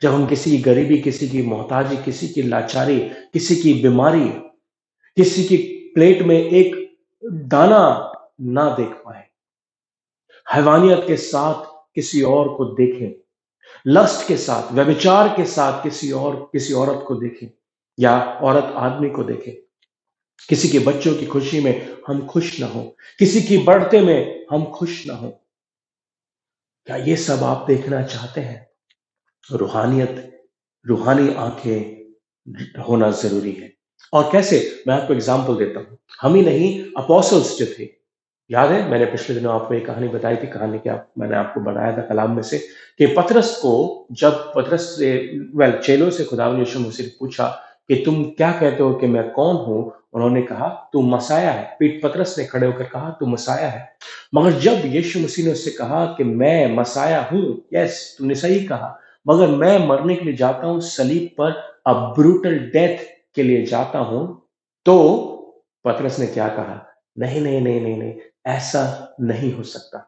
जब हम किसी की गरीबी, किसी की मोहताजी, किसी की लाचारी, किसी की बीमारी, किसी की प्लेट में एक दाना ना देख पाए, हैवानियत के साथ किसी और को देखें, लस्ट के साथ, व्यभिचार के साथ किसी औरत को देखें या औरत आदमी को देखें, किसी के बच्चों की खुशी में हम खुश ना हो, किसी की बढ़ते में हम खुश ना हो, क्या ये सब आप देखना चाहते हैं? रूहानियत, रूहानी आंखें होना जरूरी है। और कैसे? मैं आपको एग्जांपल देता हूं। हम ही नहीं, अपोस्टल्स जो थे, याद है मैंने पिछले दिनों आपको एक कहानी बताई थी, कहानी क्या मैंने आपको बताया था कलाम में से, कि पतरस को, जब पतरस से चेलों से खुदावंद यीशु मसीह ने पूछा कि तुम क्या कहते हो कि मैं कौन हूं, उन्होंने कहा तू मसाया है। पीट पतरस ने खड़े होकर कहा तू मसाया है। मगर जब यीशु मसीह ने उससे कहा कि मैं मसाया हूं, यस तुमने सही कहा, मगर मैं मरने के लिए जाता हूं सलीब पर अब ब्रूटल डेथ के लिए जाता हूं, तो पतरस ने क्या कहा? नहीं नहीं नहीं नहीं नहीं, ऐसा नहीं हो सकता।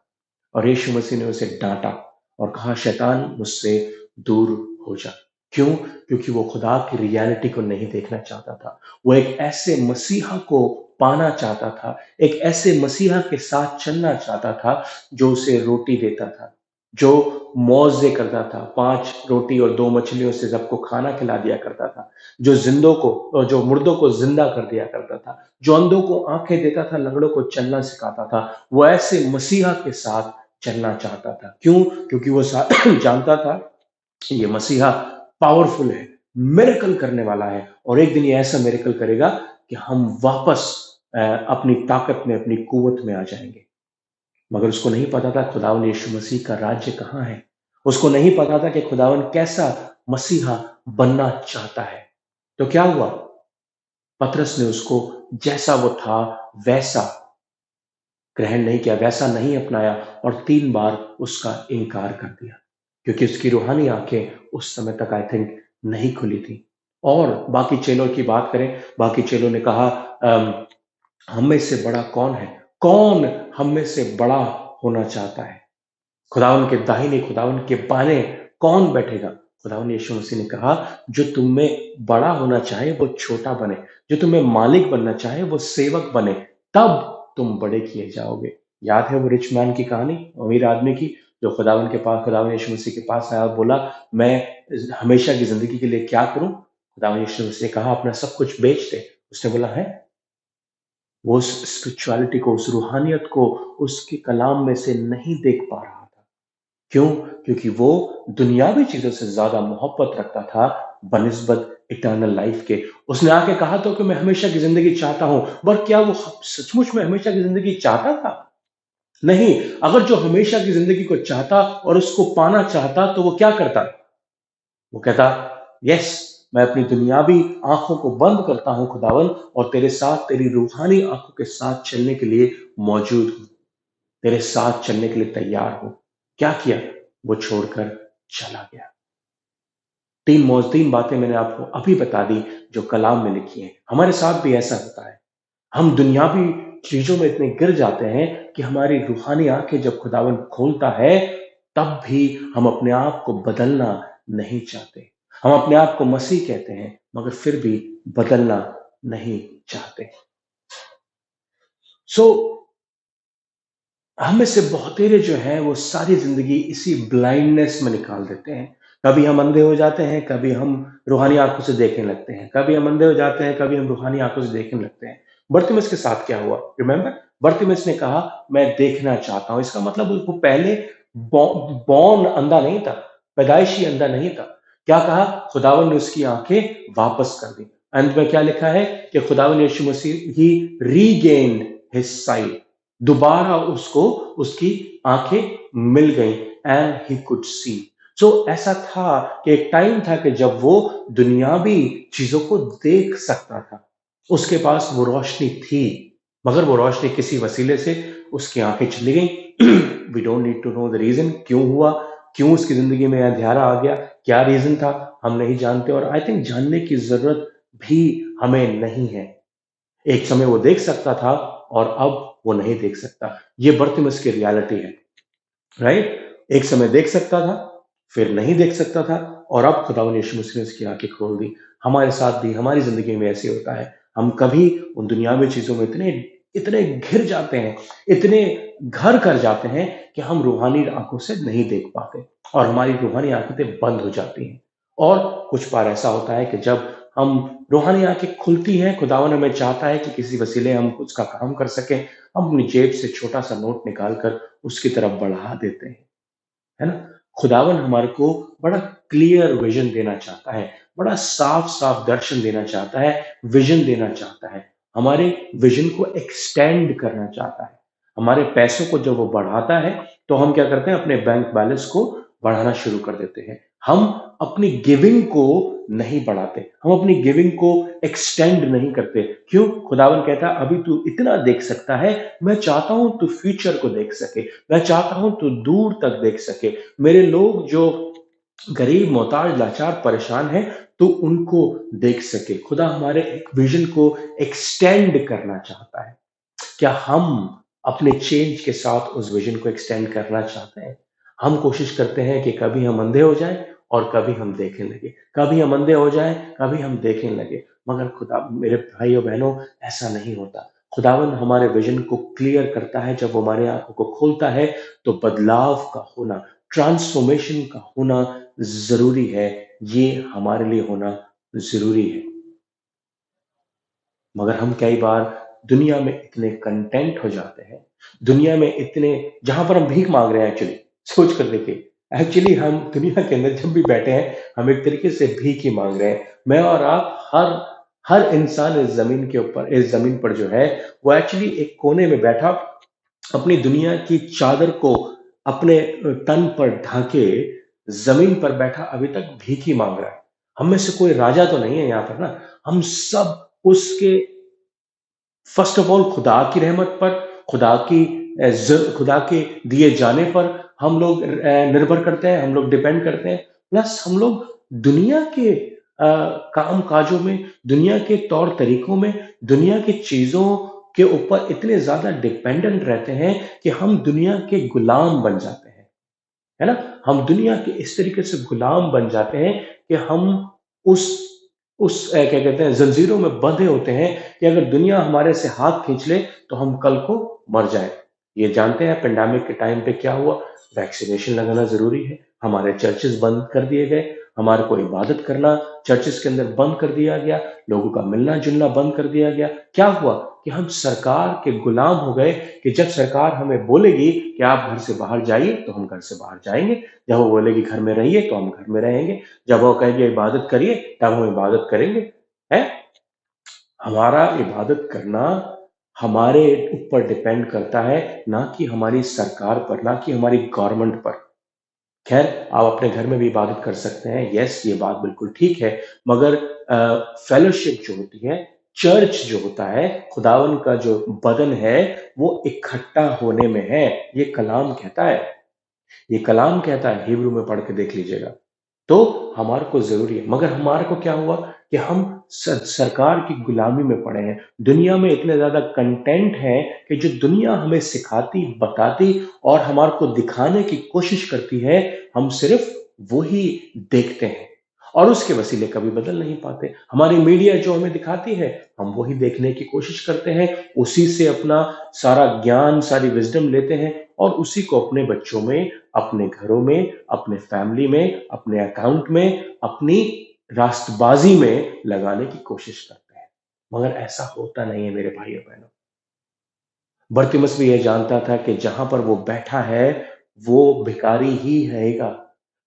और यीशु मसीह ने उसे डांटा और कहा, शैतान मुझसे दूर हो जा। क्यों? क्योंकि वो खुदा की रियलिटी को नहीं देखना चाहता था। वो एक ऐसे मसीहा को पाना चाहता था, एक ऐसे मसीहा के साथ चलना चाहता था जो उसे रोटी देता था, जो मौजे करता था, 5 रोटी और 2 मछलियों से सबको खाना खिला दिया करता था, जो मुर्दों को जिंदा कर दिया करता था, जो अंधों को आंखें देता था, लंगड़ों को चलना सिखाता था। वो ऐसे मसीहा के साथ चलना चाहता था। क्यों? क्योंकि वो जानता था ये मसीहा पावरफुल है, मिरेकल करने वाला है, और एक दिन ये ऐसा मिरेकल करेगा कि हम वापस अपनी ताकत में, अपनी कुवत में आ जाएंगे। मगर उसको नहीं पता था खुदावन यीशु मसीह का राज्य कहाँ है। उसको नहीं पता था कि खुदावन कैसा मसीहा बनना चाहता है। तो क्या हुआ? पतरस ने उसको जैसा वो था वैसा ग्रहण नहीं किया, वैसा नहीं अपनाया, और 3 बार उसका इनकार कर दिया, क्योंकि उसकी रूहानी आंखें उस समय तक आई थिंक नहीं खुली थी। और बाकी चेलों की बात करें, बाकी चेलों ने कहा, हम में से बड़ा कौन है? कौन हम में से बड़ा होना चाहता है? खुदावन के दाहिने, खुदावन के बाएं कौन बैठेगा? खुदावन यीशु मसीह ने कहा, जो तुम में बड़ा होना चाहे वो छोटा बने, जो तुम्हें मालिक बनना चाहे वो सेवक बने, तब तुम बड़े किए जाओगे। याद है वो रिच मैन की कहानी, अमीर आदमी की, जो खुदावन के पास, खुदावन यीशु मसीह के पास आया और बोला, मैं हमेशा की जिंदगी के लिए क्या करूं? खुदावन यीशु मसीह ने कहा, अपना सब कुछ बेच दे। उसने बोला, है? वो उस स्पिरिचुअलिटी को, उस रूहानियत को उसके कलाम में से नहीं देख पा रहा था। क्यों? क्योंकि वो दुनियावी चीजों से ज्यादा मोहब्बत रखता था बनिस्बत इटर्नल लाइफ के। उसने आके कहा तो कि मैं हमेशा की जिंदगी चाहता हूं, पर क्या वो सचमुच में हमेशा की जिंदगी चाहता था? नहीं। अगर जो हमेशा की जिंदगी को चाहता और उसको पाना चाहता, तो वो क्या करता? वो कहता, यस, मैं अपनी दुनियावी आंखों को बंद करता हूं खुदावन, और तेरे साथ, तेरी रूहानी आंखों के साथ चलने के लिए मौजूद हूं, तेरे साथ चलने के लिए तैयार हूं। क्या किया? वो छोड़कर चला गया। 3 बातें मैंने आपको अभी बता दी जो कलाम में लिखी हैं। हमारे साथ भी ऐसा होता है। हम दुनियावी चीजों में इतने गिर जाते हैं कि हमारी रूहानी आंखें जब खुदावन खोलता है, तब भी हम अपने आप को बदलना नहीं चाहते। हम अपने आप को मसीह कहते हैं, मगर फिर भी बदलना नहीं चाहते। सो हम में से बहुतेरे जो हैं वो सारी जिंदगी इसी ब्लाइंडनेस में निकाल देते हैं। कभी हम अंधे हो जाते हैं, कभी हम रूहानी आंखों से देखने लगते हैं, कभी हम अंधे हो जाते हैं, कभी हम रूहानी आंखों से देखने लगते हैं। बर्तिमेस के साथ क्या हुआ? रिमेंबर, बर्तिमेस ने कहा, मैं देखना चाहता हूं। इसका मतलब वो पहले बॉर्न अंधा नहीं था, पैदाइशी अंधा नहीं था। क्या कहा? खुदावन ने उसकी आंखें वापस कर दी। अंत में क्या लिखा है कि खुदावन यीशु मसीह ही रीगेन्ड हिज साइट, दोबारा उसको उसकी आंखें मिल गई, एंड ही कुड सी। सो ऐसा था कि एक टाइम था कि जब वो दुनियावी चीजों को देख सकता था, उसके पास वो रोशनी थी, मगर वो रोशनी किसी वसीले से उसकी आंखें चली गई। We don't need to know the reason, क्यों हुआ, क्यों उसकी जिंदगी में अंधेरा आ गया, क्या रीजन था, हम नहीं जानते, और आई थिंक जानने की जरूरत भी हमें नहीं है। एक समय वो देख सकता था और अब वो नहीं देख सकता। ये बर्तिमस की रियलिटी है, राइट? एक समय देख सकता था, फिर नहीं देख सकता था, और अब खुदावंद यीशु मसीह ने उसकी आंखें खोल दी। हमारे साथ भी, हमारी जिंदगी में ऐसे होता है। हम कभी उन दुनियावी चीजों में इतने इतने घिर जाते हैं, इतने घर कर जाते हैं कि हम रूहानी आंखों से नहीं देख पाते, और हमारी रूहानी आंखें बंद हो जाती हैं। और कुछ बार ऐसा होता है कि जब हम रूहानी आंखें खुलती हैं, खुदावन हमें चाहता है कि किसी वसीले हम उसका काम कर सकें, हम अपनी जेब से छोटा सा नोट निकालकर उसकी तरफ बढ़ा देते हैं, है ना? खुदावन हमारे को बड़ा क्लियर विजन देना चाहता है, बड़ा साफ साफ दर्शन देना चाहता है, विजन देना चाहता है, हमारे विजन को एक्सटेंड करना चाहता है। हमारे पैसों को जब वो बढ़ाता है, तो हम क्या करते हैं? अपने बैंक बैलेंस को बढ़ाना शुरू कर देते हैं। हम अपनी गिविंग को नहीं बढ़ाते, हम अपनी गिविंग को एक्सटेंड नहीं करते। क्यों? खुदावन कहता है, अभी तू इतना देख सकता है, मैं चाहता हूं तू फ्यूचर को देख सके, मैं चाहता हूं तू दूर तक देख सके। मेरे लोग जो गरीब, मोहताज, लाचार, परेशान हैं, तो उनको देख सके। खुदा हमारे एक विजन को एक्सटेंड करना चाहता है। क्या हम अपने चेंज के साथ उस विजन को एक्सटेंड करना चाहते हैं? हम कोशिश करते हैं कि कभी हम अंधे हो जाएं और कभी हम देखने लगे, कभी हम अंधे हो जाएं, कभी हम देखने लगे। मगर खुदा, मेरे भाइयों बहनों, ऐसा नहीं होता। खुदावन हमारे विजन को क्लियर करता है। जब वो हमारे आंखों को खोलता है तो बदलाव का होना, ट्रांसफॉर्मेशन का होना जरूरी है। ये हमारे लिए होना जरूरी है। मगर हम कई बार दुनिया में इतने कंटेंट हो जाते हैं, दुनिया में इतने, जहां पर हम भीख मांग रहे हैं, एक्चुअली सोच कर देखिए, एक्चुअली हम दुनिया के अंदर जब भी बैठे हैं, हम एक तरीके से भीख ही मांग रहे हैं। मैं और आप, हर हर इंसान इस जमीन के ऊपर, इस जमीन पर जो है, वो एक्चुअली एक कोने में बैठा अपनी दुनिया की चादर को अपने तन पर ढाके जमीन पर बैठा अभी तक भीख ही मांग रहा है। हम में से कोई राजा तो नहीं है यहाँ पर ना। हम सब उसके, फर्स्ट ऑफ ऑल खुदा की रहमत पर, खुदा के दिए जाने पर हम लोग निर्भर करते हैं, हम लोग डिपेंड करते हैं। प्लस हम लोग दुनिया के काम काजों में, दुनिया के तौर तरीकों में, दुनिया की चीजों के ऊपर इतने ज्यादा डिपेंडेंट रहते हैं कि हम दुनिया के गुलाम बन जाते हैं, है ना। हम दुनिया के इस तरीके से गुलाम बन जाते हैं कि हम उस क्या कहते हैं, जंजीरों में बंधे होते हैं कि अगर दुनिया हमारे से हाथ खींच ले तो हम कल को मर जाएं। ये जानते हैं पेंडेमिक के टाइम पे क्या हुआ? वैक्सीनेशन लगाना जरूरी है। हमारे चर्चेस बंद कर दिए गए, हमारे को इबादत करना चर्चेस के अंदर बंद कर दिया गया, लोगों का मिलना जुलना बंद कर दिया गया। क्या हुआ कि हम सरकार के गुलाम हो गए कि जब सरकार हमें बोलेगी कि आप घर से बाहर जाइए तो हम घर से बाहर जाएंगे, जब वो बोलेगी घर में रहिए तो हम घर में रहेंगे, जब वो कहेगी इबादत करिए तब हम इबादत करेंगे। है, हमारा इबादत करना हमारे ऊपर डिपेंड करता है, ना कि हमारी सरकार पर, ना कि हमारी गवर्नमेंट पर। खैर, आप अपने घर में भी इबादत कर सकते हैं, यस, ये बात बिल्कुल ठीक है। मगर फेलोशिप जो होती है, चर्च जो होता है, खुदावन का जो बदन है, वो इकट्ठा होने में है। ये कलाम कहता है, ये कलाम कहता है, हिब्रू में पढ़ के देख लीजिएगा। तो हमारे को जरूरी है। मगर हमारे को क्या हुआ कि हम सरकार की गुलामी में पड़े हैं। दुनिया में इतने ज्यादा कंटेंट है कि जो दुनिया हमें सिखाती, बताती और हमारे को दिखाने की कोशिश करती है, हम सिर्फ वही देखते हैं और उसके वसीले कभी बदल नहीं पाते। हमारी मीडिया जो हमें दिखाती है, हम वही देखने की कोशिश करते हैं, उसी से अपना सारा ज्ञान, सारी विजडम लेते हैं और उसी को अपने बच्चों में, अपने घरों में, अपने फैमिली में, अपने अकाउंट में, अपनी रास्तबाजी में लगाने की कोशिश करते हैं। मगर ऐसा होता नहीं है मेरे भाइयों बहनों। बरतिमस भी यह जानता था कि जहां पर वो बैठा है वो भिखारी ही रहेगा,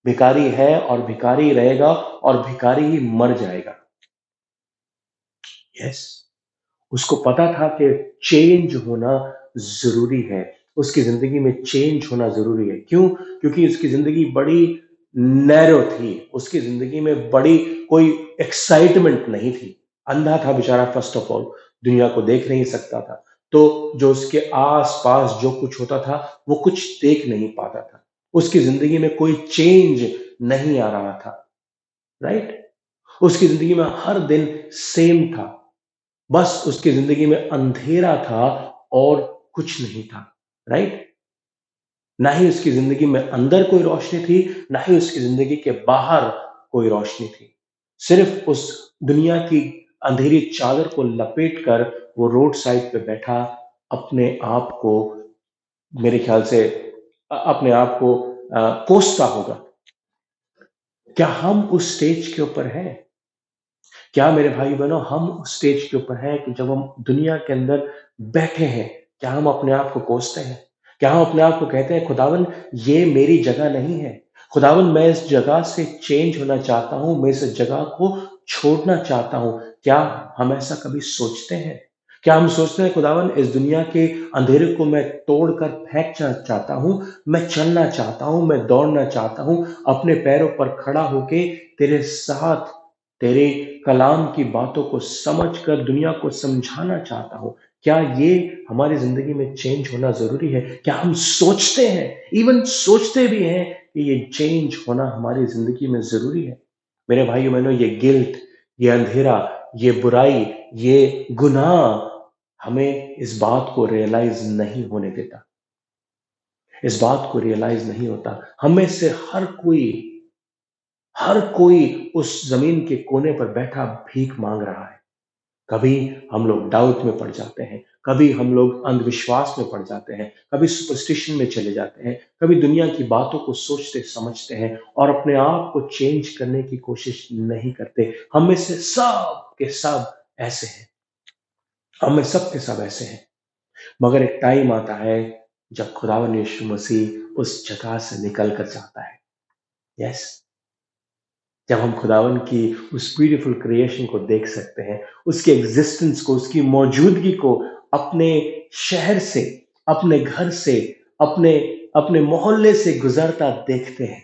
भिखारी है और भिखारी रहेगा और भिखारी ही मर जाएगा। यस, उसको पता था कि चेंज होना जरूरी है, उसकी जिंदगी में चेंज होना जरूरी है। क्यों? क्योंकि उसकी जिंदगी बड़ी नैरो थी, उसकी जिंदगी में बड़ी कोई एक्साइटमेंट नहीं थी। अंधा था बेचारा, फर्स्ट ऑफ ऑल दुनिया को देख नहीं सकता था, तो जो उसके आस पास जो कुछ होता था वो कुछ देख नहीं पाता था। उसकी जिंदगी में कोई चेंज नहीं आ रहा था, राइट। उसकी जिंदगी में हर दिन सेम था, बस उसकी जिंदगी में अंधेरा था और कुछ नहीं था, राइट। ना ही उसकी जिंदगी में अंदर कोई रोशनी थी, ना ही उसकी जिंदगी के बाहर कोई रोशनी थी। सिर्फ उस दुनिया की अंधेरी चादर को लपेट कर वो रोड साइड पे बैठा अपने आप को, मेरे ख्याल से अपने आप को कोसता होगा। क्या हम उस स्टेज के ऊपर हैं? क्या मेरे भाई बहनों, हम उस स्टेज के ऊपर हैं कि जब हम दुनिया के अंदर बैठे हैं, क्या हम अपने आप को कोसते हैं? क्या हम अपने आप को कहते हैं खुदावन ये मेरी जगह नहीं है, खुदावन मैं इस जगह से चेंज होना चाहता हूं, मैं इस जगह को छोड़ना चाहता हूं? क्या हम ऐसा कभी सोचते हैं? क्या हम सोचते हैं खुदावन इस दुनिया के अंधेरे को मैं तोड़कर फेंकना चाहता हूं, मैं चलना चाहता हूं, मैं दौड़ना चाहता हूं, अपने पैरों पर खड़ा होके तेरे साथ, तेरे कलाम की बातों को समझकर दुनिया को समझाना चाहता हूं? क्या ये हमारी जिंदगी में चेंज होना जरूरी है? क्या हम सोचते हैं, इवन सोचते भी हैं कि ये चेंज होना हमारी जिंदगी में जरूरी है? मेरे भाइयों बहनों, ये गिल्ट, ये अंधेरा, ये बुराई, ये गुनाह हमें इस बात को रियलाइज नहीं होने देता, इस बात को रियलाइज नहीं होता। हम में से हर कोई उस जमीन के कोने पर बैठा भीख मांग रहा है। कभी हम लोग डाउट में पड़ जाते हैं, कभी हम लोग अंधविश्वास में पड़ जाते हैं, कभी सुपरस्टिशन में चले जाते हैं, कभी दुनिया की बातों को सोचते समझते हैं और अपने आप को चेंज करने की कोशिश नहीं करते। हम में से सब के सब ऐसे हैं, हम में सब के सब ऐसे हैं। मगर एक टाइम आता है जब खुदावंद यीशु मसीह उस जगह से निकल कर जाता है। यस, जब हम खुदावन की उस ब्यूटीफुल क्रिएशन को देख सकते हैं, उसके एग्जिस्टेंस को, उसकी मौजूदगी को अपने शहर से, अपने घर से, अपने अपने मोहल्ले से गुजरता देखते हैं,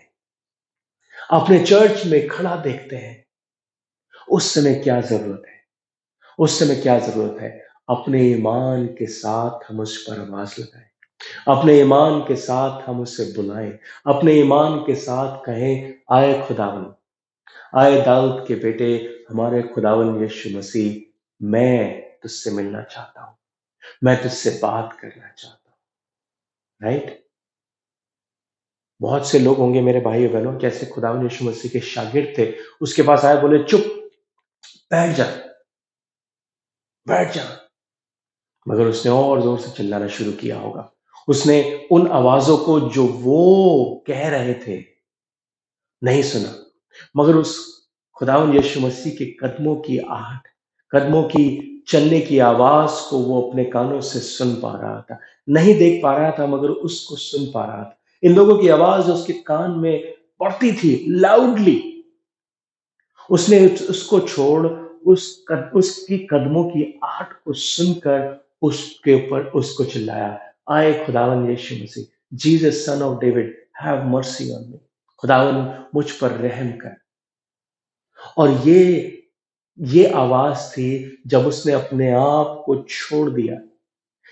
अपने चर्च में खड़ा देखते हैं, उस समय क्या जरूरत है? उस समय क्या जरूरत है? अपने ईमान के साथ हम उस पर आवाज लगाएं, अपने ईमान के साथ हम उसे बुलाएं, अपने ईमान के साथ कहें, आए खुदावन, आए दाऊद के बेटे, हमारे खुदावन यीशु मसीह, मैं तुझसे मिलना चाहता हूं, मैं तुझसे बात करना चाहता हूं। राइट? बहुत से लोग होंगे मेरे भाई बहनों, जैसे खुदावन यीशु मसीह के शागिर्द थे, उसके पास आए, बोले चुप, बैठ जा, बैठ जा। मगर उसने और जोर से चिल्लाना शुरू किया होगा। उसने उन आवाजों को जो वो कह रहे थे नहीं सुना, मगर उस खुदावंद यीशु मसीह के कदमों की आहट, कदमों की चलने की आवाज को वो अपने कानों से सुन पा रहा था। नहीं देख पा रहा था, मगर उसको सुन पा रहा था। इन लोगों की आवाज उसके कान में पड़ती थी लाउडली। उसने उसको छोड़ उसकी कदमों की आहट को सुनकर उसके ऊपर उसको चिल्लाया, आए खुदावन यीशु मसीह, Jesus son of David, have mercy on me. खुदावन मुझ पर रहम कर। और ये आवाज थी जब उसने अपने आप को छोड़ दिया।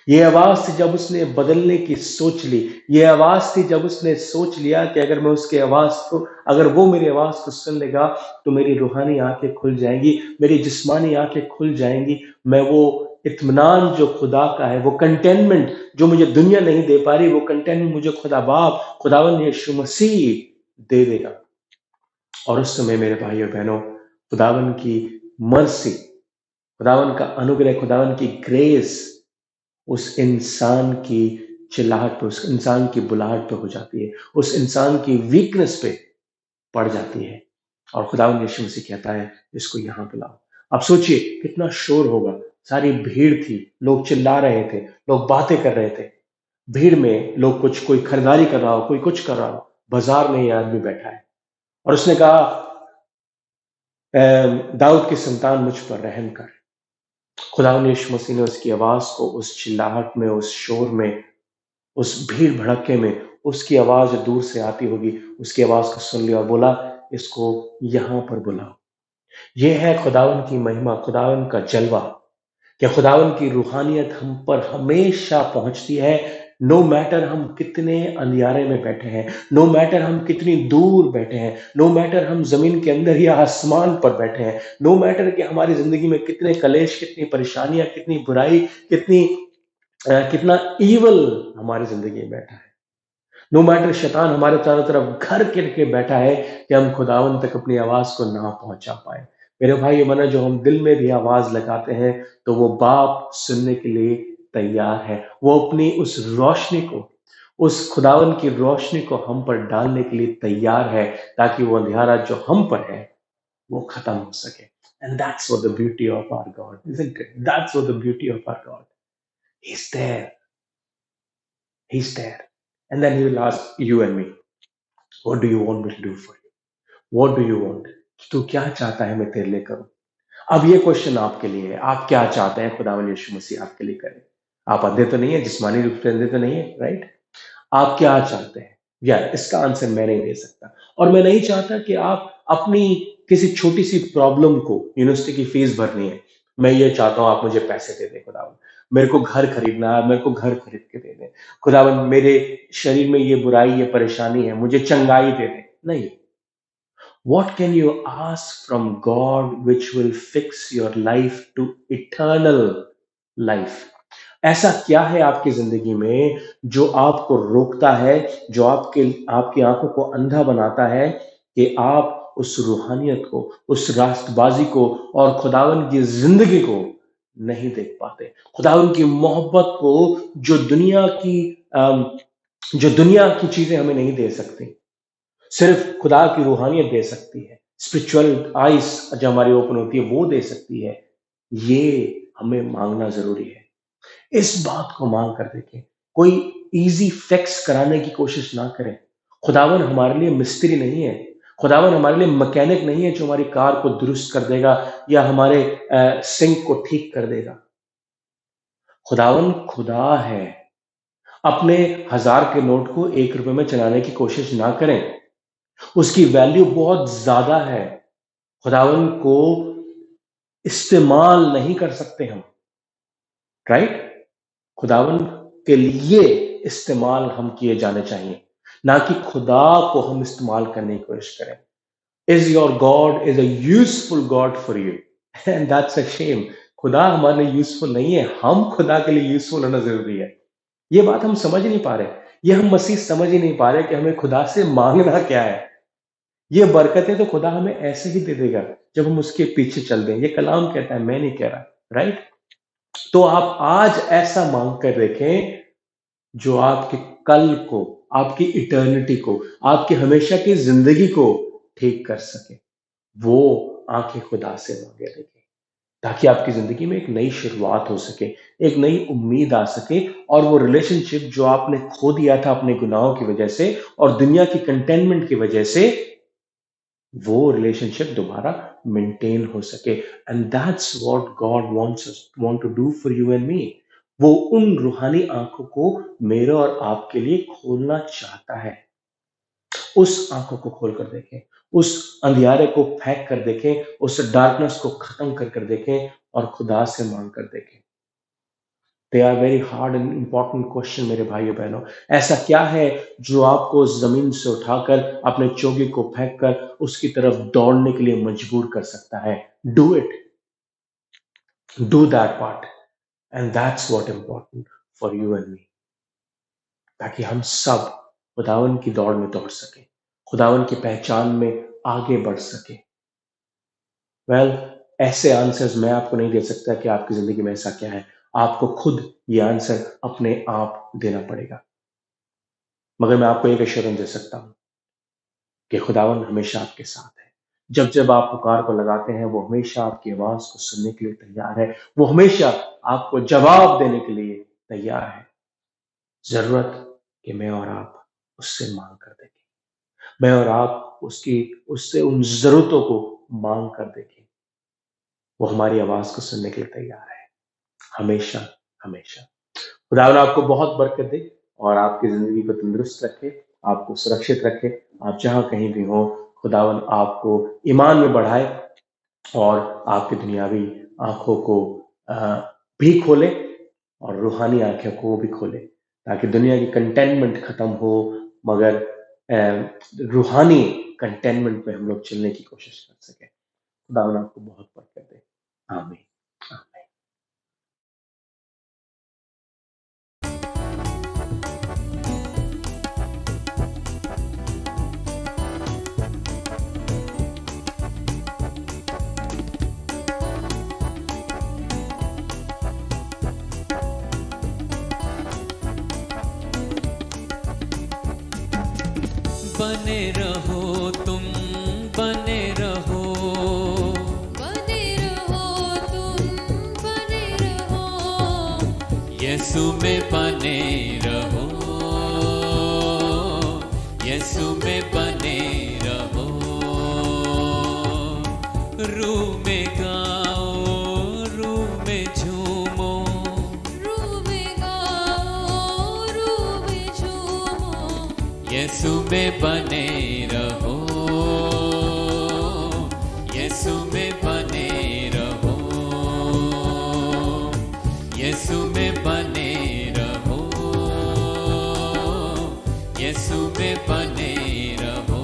ये आवाज थी जब उसने बदलने की सोच ली। ये आवाज थी जब उसने सोच लिया कि अगर मैं उसके आवाज को, अगर वो मेरी आवाज को सुन लेगा तो मेरी रूहानी आंखें खुल जाएंगी, मेरी जिस्मानी आंखें खुल जाएंगी। मैं वो इत्मीनान जो खुदा का है, वो कंटेनमेंट जो मुझे दुनिया नहीं दे पा रही, वो कंटेनमेंट मुझे खुदा बाप, खुदावंद यीशु मसीह दे देगा। और उस समय मेरे भाइयों बहनों, खुदावन की मर्सी, खुदावन का अनुग्रह, खुदावन की ग्रेस उस इंसान की चिल्लाहट पे, उस इंसान की बुलाहट पे हो जाती है, उस इंसान की वीकनेस पे पड़ जाती है। और खुदावन यीशु मसीह कहता है, इसको यहां बुलाओ। अब सोचिए कितना शोर होगा, सारी भीड़ थी, लोग चिल्ला रहे थे, लोग बातें कर रहे थे। भीड़ में लोग कोई खरीदारी कर रहा हो, कोई कुछ कर रहा हो, बाजार में ये आदमी बैठा है और उसने कहा, दाऊद की संतान मुझ पर रहम कर। खुदावंद यीशु मसीह ने उसकी आवाज को, उस चिल्लाहट में, उस शोर में, उस भीड़ भड़के में, उसकी आवाज दूर से आती होगी, उसकी आवाज को सुन लिया और बोला, इसको यहां पर बुलाओ। यह है खुदावन की महिमा, खुदावन का जलवा। क्या खुदावन की रूहानियत हम पर हमेशा पहुंचती है, नो मैटर हम कितने अंधियारे में बैठे हैं, नो मैटर हम कितनी दूर बैठे हैं, नो मैटर हम जमीन के अंदर या आसमान पर बैठे हैं, नो मैटर कि हमारी जिंदगी में कितने कलेश, कितनी परेशानियां, कितनी बुराई, कितना ईवल हमारी जिंदगी में बैठा है। नो मैटर शैतान हमारे चारों तरफ घर करके बैठा है कि हम खुदावन तक अपनी आवाज को ना पहुंचा पाए। मेरे भाई ये माना, जो हम दिल में भी आवाज लगाते हैं तो वो बाप सुनने के लिए तैयार है। वो अपनी उस रोशनी को, उस खुदावन की रोशनी को हम पर डालने के लिए तैयार है, ताकि वो अंधियारा जो हम पर है वो खत्म हो सके। And that's what the beauty of our God, isn't it? That's what the beauty of our God. He is there, he is there, and then he will ask you and me, what do you want me to do for you? What do you want? तू क्या चाहता है मैं तेरे लिए करूं? अब ये क्वेश्चन आपके लिए है, आप क्या चाहते हैं खुदावंद यीशु मसीह आपके लिए करे? आप अंधे तो नहीं है, जिस्मानी रूप से अंधे तो नहीं है, राइट? आप क्या चाहते हैं? यार इसका आंसर मैं नहीं दे सकता, और मैं नहीं चाहता कि आप अपनी किसी छोटी सी प्रॉब्लम को, यूनिवर्सिटी की फीस भरनी है, मैं ये चाहता हूं आप मुझे पैसे दे दें खुदावन, मेरे को घर खरीदना है, मेरे को घर खरीद के दे दें खुदावन, मेरे शरीर में ये बुराई, ये परेशानी है, मुझे चंगाई दे दें। नहीं, What can you ask from God which will fix your life to eternal life? ऐसा क्या है आपकी जिंदगी में जो आपको रोकता है, जो आपकी आंखों को अंधा बनाता है कि आप उस रूहानियत को, उस रास्तबाजी को और खुदावन की जिंदगी को नहीं देख पाते? खुदावन की मोहब्बत को जो दुनिया की चीजें हमें नहीं दे सकती, सिर्फ खुदा की रूहानियत दे सकती है। स्पिरिचुअल आइज जो हमारी ओपन होती है वो दे सकती है। ये हमें मांगना जरूरी है। इस बात को मांग कर देखें। कोई इजी फिक्स कराने की कोशिश ना करें। खुदावन हमारे लिए मिस्त्री नहीं है। खुदावन हमारे लिए मैकेनिक नहीं है जो हमारी कार को दुरुस्त कर देगा या हमारे सिंक को ठीक कर देगा। खुदावन खुदा है। अपने 1000 के नोट को 1 रुपए में चलाने की कोशिश ना करें। उसकी वैल्यू बहुत ज्यादा है। खुदावन को इस्तेमाल नहीं कर सकते हम, राइट? खुदावन के लिए इस्तेमाल हम किए जाने चाहिए, ना कि खुदा को हम इस्तेमाल करने की कोशिश करें। Is your God is a useful God for you? And that's a shame. खुदा हमारे लिए यूजफुल नहीं है, हम खुदा के लिए यूजफुल होना जरूरी है। ये बात हम समझ ही नहीं पा रहे, ये हम मसीह समझ ही नहीं पा रहे कि हमें खुदा से मांगना क्या है। ये बरकतें तो खुदा हमें ऐसे ही दे देगा जब हम उसके पीछे चल दें। ये कलाम कहता है, मैं नहीं कह रहा, राइट? तो आप आज ऐसा मांग कर देखें जो आपके कल को, आपकी इटर्निटी को, आपकी हमेशा की जिंदगी को ठीक कर सके। वो आंखें खुदा से मांगे देखें ताकि आपकी जिंदगी में एक नई शुरुआत हो सके, एक नई उम्मीद आ सके, और वो रिलेशनशिप जो आपने खो दिया था अपने गुनाहों की वजह से और दुनिया की कंटेनमेंट की वजह से, वो रिलेशनशिप दोबारा मेंटेन हो सके। And that's what God want to do for you and me. वो उन रूहानी आंखों को मेरे और आपके लिए खोलना चाहता है। उस आंखों को खोल कर देखें, उस अंधियारे को फेंक कर देखें, उस डार्कनेस को खत्म कर देखें और खुदा से मांग कर देखें। They are very hard and important question मेरे भाइयों बहनों। ऐसा क्या है जो आपको जमीन से उठाकर अपने चोगी को फेंक कर उसकी तरफ दौड़ने के लिए मजबूर कर सकता है? Do it, do that part, and that's what important for you and मी, ताकि हम सब खुदावन की दौड़ में दौड़ सके, खुदावन की पहचान में आगे बढ़ सके। वेल, ऐसे आंसर्स मैं आपको नहीं दे सकता कि आपकी जिंदगी में ऐसा क्या है। आपको खुद ये आंसर अपने आप देना पड़ेगा। मगर मैं आपको एक एश्योरेंस दे सकता हूं कि खुदावन हमेशा आपके साथ है। जब जब आप पुकार को लगाते हैं, वो हमेशा आपकी आवाज को सुनने के लिए तैयार है। वो हमेशा आपको जवाब देने के लिए तैयार है। जरूरत कि मैं और आप उससे मांग कर देखें, मैं और आप उससे उन जरूरतों को मांग कर देखें। वो हमारी आवाज को सुनने के लिए तैयार है, हमेशा हमेशा। खुदावन आपको बहुत बरकत दे और आपकी जिंदगी को तंदुरुस्त रखे, आपको सुरक्षित रखे। आप जहां कहीं भी हो, खुदावन आपको ईमान में बढ़ाए और आपकी दुनियावी आंखों को भी खोले और रूहानी आंखों को भी खोले, ताकि दुनिया की कंटेनमेंट खत्म हो, मगर रूहानी कंटेनमेंट में हम लोग चलने की कोशिश कर सके। खुदावन आपको बहुत बरकत दे। आमीन। बने रहो तुम, बने रहो, बने रहो तुम, बने रहो, यीशु में बने रहो, यीशु में बने रहो। रूह में गाओ, रूह में झूमो, रूह में गाओ, रूह में झूमो, यीशु में बने रहो, यीशु में बने रहो, यीशु में बने रहो, यीशु में बने रहो।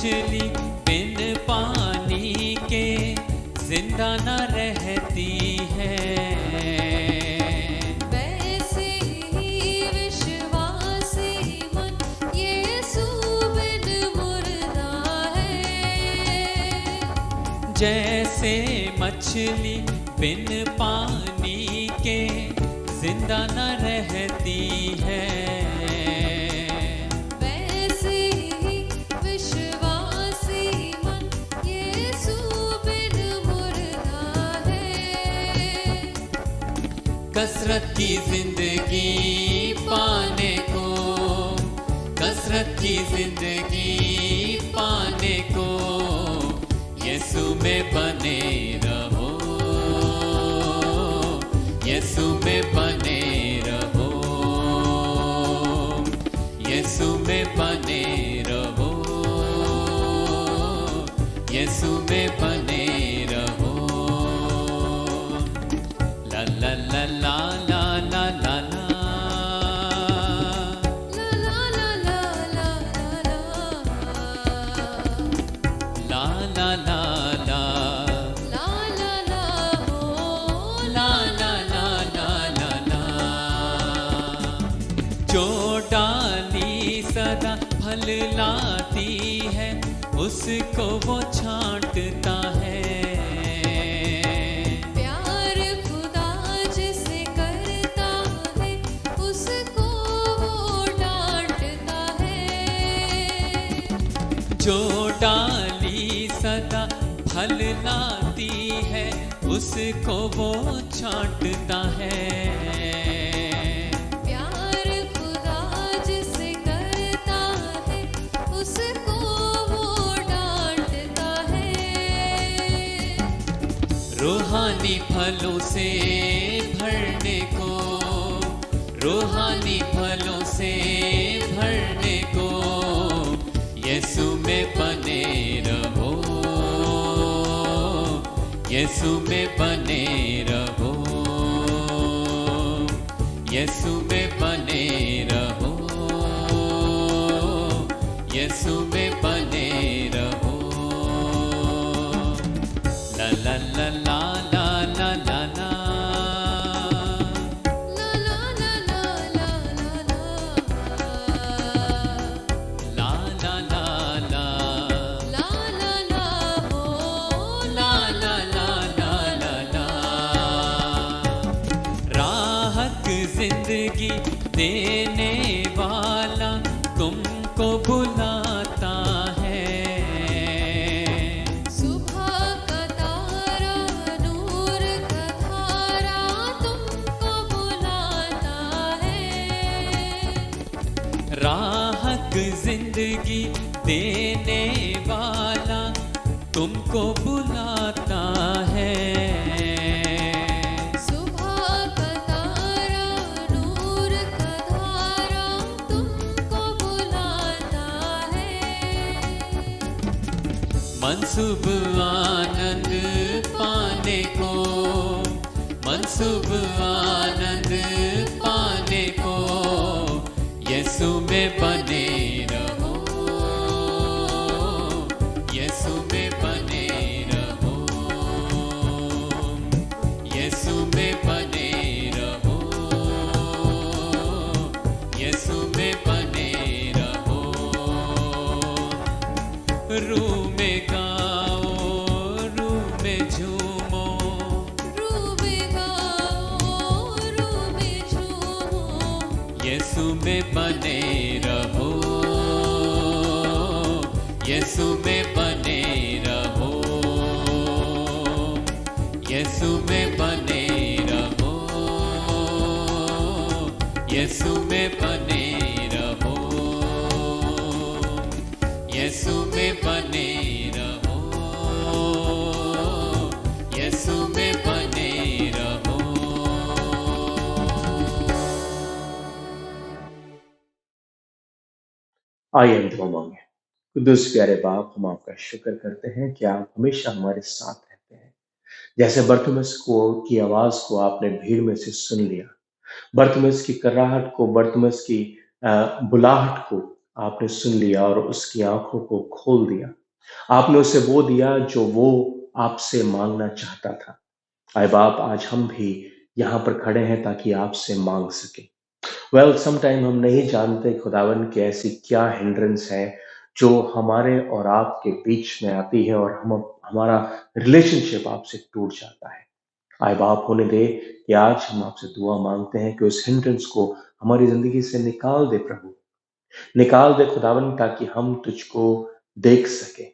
मछली बिन पानी के जिंदा न रहती है, वैसे ही विश्वासी मन यीशु बिन मुर्दा है। जैसे मछली बिन पानी के जिंदा न रहती है, वैसे ही विश्वासी मन यीशु बिन मुर्दा है। कसरत की जिंदगी पाने को, कसरत की जिंदगी पाने को यीशु में बने रहो, यीशु में बने रहो, यीशु में बने रहो, यीशु में बने रहो। ला ला ला ला ला ला ला ला। ला ला ला ला ला ला ला ला ला ला ला ला ला हो ला ला ला ला ला ला। जो डाली सदा फल लाती है उसको वो छांटता है, प्यार खुदा जिसे करता है उसको वो डांटता है। जो डाली सदा फल लाती है उसको वो छांटता है, प्यार खुदा जिसे करता है उसको वो डांटता है। रूहानी फलों से भरने को, रूहानी फलों से भरने को यीशु में बने रहो, यीशु में बने रहो, यीशु में बने रहो, यीशु में बने रहो। ला ला ला ला ला ला ला ला। ला ला ला ला ला ला ला ला ला ला। ला ला ला हो ला ला ला ला ला ला। राहत जिंदगी देने वाला तुमको बुलाता है, सुबह का तारा नूर का धारा तुमको बुलाता है। राहत जिंदगी देने वाला तुमको बुलाता है, सुबह का तारा नूर का धारा तुमको बुलाता है। मनसुब आनंद पाने को, मनसुब आनंद पाने को यीशु में बने रहो, यीशु में बने रहो, यीशु में बने रहो, यीशु में बने रहो। रूह में गाओ, रूह में झूमो, रूह में गाओ, रूह में झूमो, यीशु में बने रहो, यीशु में बने रहो, यीशु में बने रहो, यीशु में बने रहो, यीशु में बने रहो, यीशु में बने रहो। आइए हम दुआ मांगे। कुदूस प्यारे बाप, हम आपका शुक्र करते हैं कि आप हमेशा हमारे साथ रहते हैं। जैसे बरतुमेस को की आवाज को आपने भीड़ में से सुन लिया, बरतुमेस की कराहट को, बरतुमेस की बुलाहट को आपने सुन लिया और उसकी आंखों को खोल दिया। आपने उसे वो दिया जो वो आपसे मांगना चाहता था। आए बाप, आज हम भी यहाँ पर खड़े हैं ताकि आपसे मांग सके। समटाइम हम नहीं जानते खुदावन कि ऐसी क्या हिंड्रेंस है जो हमारे और आपके बीच में आती है और हम हमारा रिलेशनशिप आपसे टूट जाता है। आए बाप, होने दे कि आज हम आपसे दुआ मांगते हैं कि उस हिंड्रेंस को हमारी जिंदगी से निकाल दे प्रभु, निकाल दे खुदावन, ताकि हम तुझको देख सके,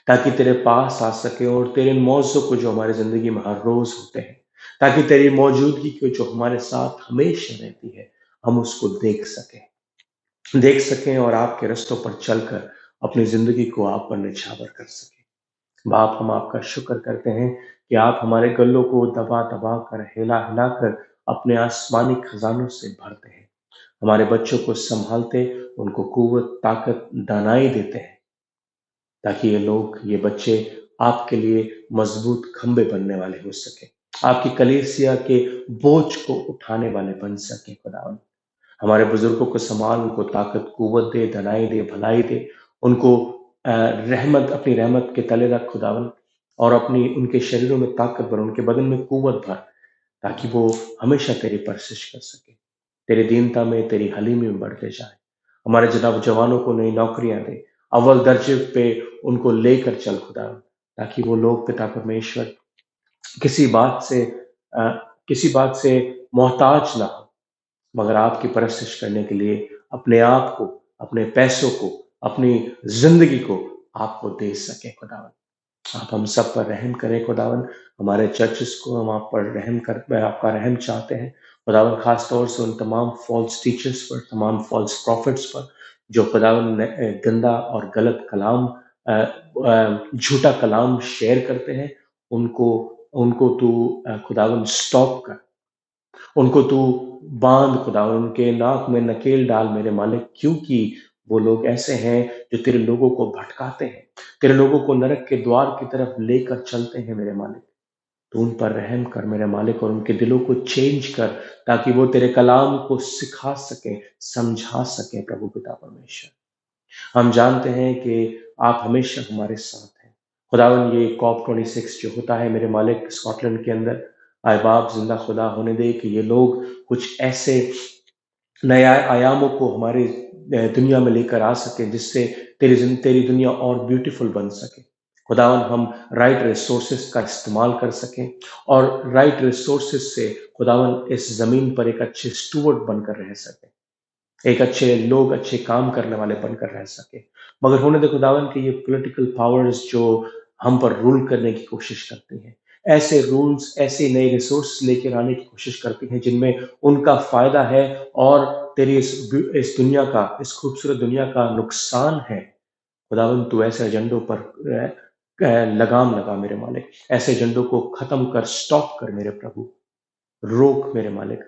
ताकि तेरे पास आ सके और तेरे मौजों को जो हमारी जिंदगी में हर रोज होते हैं, ताकि तेरी मौजूदगी को जो हमारे साथ हमेशा रहती है, हम उसको देख सकें और आपके रास्तों पर चलकर अपनी जिंदगी को आप पर निछावर कर सकें। बाप, हम आपका शुक्र करते हैं कि आप हमारे गलों को दबा दबा कर, हिला हिला कर अपने आसमानी खजानों से भरते हैं। हमारे बच्चों को संभालते, उनको कुव्वत, ताकत, दानाई देते हैं, ताकि ये बच्चे आपके लिए मजबूत खंबे बनने वाले हो सके, आपकी कलीसिया के बोझ को उठाने वाले बन सके खुदावन। हमारे बुजुर्गों को संभाल, उनको ताकत, कुव्वत दे, दनाई दे, भलाई दे, उनको रहमत, अपनी रहमत के तले रख खुदावन, और अपनी उनके शरीरों में ताकत भर, उनके बदन में कुव्वत भर, ताकि वो हमेशा तेरी परसिश कर सके, तेरी दीनता में, तेरी हलीमी में बढ़ते जाए। हमारे जनाब जवानों को नई नौकरियां दे, अव्वल दर्जे पे उनको लेकर चल खुदा, ताकि वो लोग पिता परमेश्वर किसी बात से अ, किसी बात से मोहताज ना हो, मगर आपकी परस्तिश करने के लिए अपने आप को, अपने पैसों को, अपनी जिंदगी को आपको दे सके खुदावन। आप हम सब पर रहम करें खुदावन, हमारे चर्चेस को हम आप पर रहम कर, आपका रहम चाहते हैं खुदावन, खास तौर से उन तमाम फॉल्स टीचर्स पर, तमाम फॉल्स प्रॉफिट्स पर, जो खुदावन गंदा और गलत कलाम, झूठा कलाम शेयर करते हैं। उनको उनको तू खुदावन स्टॉप कर, उनको तू बांध खुदावन, उनके नाक में नकेल डाल मेरे मालिक, क्योंकि वो लोग ऐसे हैं जो तेरे लोगों को भटकाते हैं, तेरे लोगों को नरक के द्वार की तरफ लेकर चलते हैं मेरे मालिक। तो उन पर रहम कर मेरे मालिक, और उनके दिलों को चेंज कर, ताकि वो तेरे कलाम को सिखा सके, समझा सके प्रभु पिता परमेश्वर। हम जानते हैं कि आप हमेशा हमारे साथ हैं खुदावन। ये COP26 जो होता है मेरे मालिक स्कॉटलैंड के अंदर, आए बाप जिंदा खुदा होने दे कि ये लोग कुछ ऐसे नए आयामों को हमारे दुनिया में लेकर आ सके, जिससे तेरी दुनिया और ब्यूटीफुल बन सके खुदावन। हम राइट रिसोर्सेस का इस्तेमाल कर सकें, और राइट रिसोर्सेस से खुदावन इस जमीन पर एक अच्छे स्टूवर्ड बनकर रह सके, एक अच्छे लोग, अच्छे काम करने वाले बनकर रह सके। मगर होने दे खुदावन कि ये पॉलिटिकल पावर्स जो हम पर रूल करने की कोशिश करती हैं, ऐसे रूल्स, ऐसे नए रिसोर्स लेकर आने की कोशिश करती हैं जिनमें उनका फायदा है और तेरी इस दुनिया का, इस खूबसूरत दुनिया का नुकसान है। खुदावन, तू ऐसे एजेंडों पर लगाम लगा मेरे मालिक, ऐसे एजेंडों को खत्म कर, स्टॉप कर मेरे प्रभु, रोक मेरे मालिक,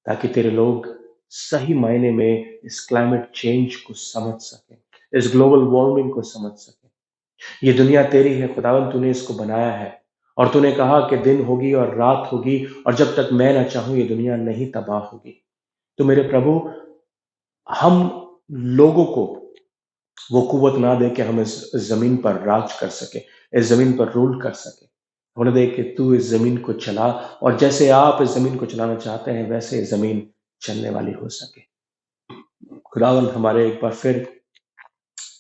ताकि तेरे लोग सही मायने में इस क्लाइमेट चेंज को समझ सकें, इस ग्लोबल वार्मिंग को समझ सकें। ये दुनिया तेरी है खुदावन, तूने इसको बनाया है, और तूने कहा कि दिन होगी और रात होगी, और जब तक मैं ना चाहूं ये दुनिया नहीं तबाह होगी। तो मेरे प्रभु, हम लोगों को वो कुव्वत ना दे कि हम इस जमीन पर राज कर सके, इस जमीन पर रूल कर सके। होने दे कि तू इस जमीन को चला, और जैसे आप इस जमीन को चलाना चाहते हैं वैसे जमीन चलने वाली हो सके। खुदावन, हमारे एक बार फिर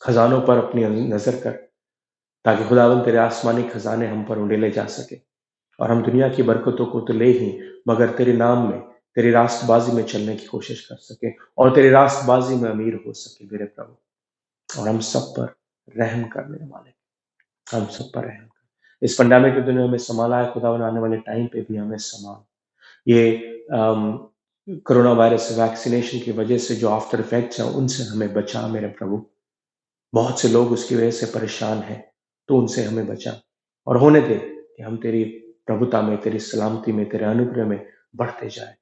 खजानों पर अपनी नजर कर, ताकि खुदावन तेरे आसमानी खजाने हम पर उंडेले जा सके, और हम दुनिया की बरकतों को तो ले ही, मगर तेरे नाम में, तेरी रास्तबाजी में चलने की कोशिश कर सके, और तेरी रास्तबाजी में अमीर हो सके मेरे प्रभु। और हम सब पर रहम कर मेरे मालिक, हम सब पर रहम कर। इस पेंडेमिक के दिनों में संभाला है खुदावन, आने वाले टाइम पे भी हमें संभाल। ये कोरोना वायरस वैक्सीनेशन की वजह से जो आफ्टर इफेक्ट्स हैं, उनसे हमें बचा मेरे प्रभु। बहुत से लोग उसकी वजह से परेशान हैं, तो उनसे हमें बचा, और होने दे कि हम तेरी प्रभुता में, तेरी सलामती में, तेरे अनुग्रह में बढ़ते जाए,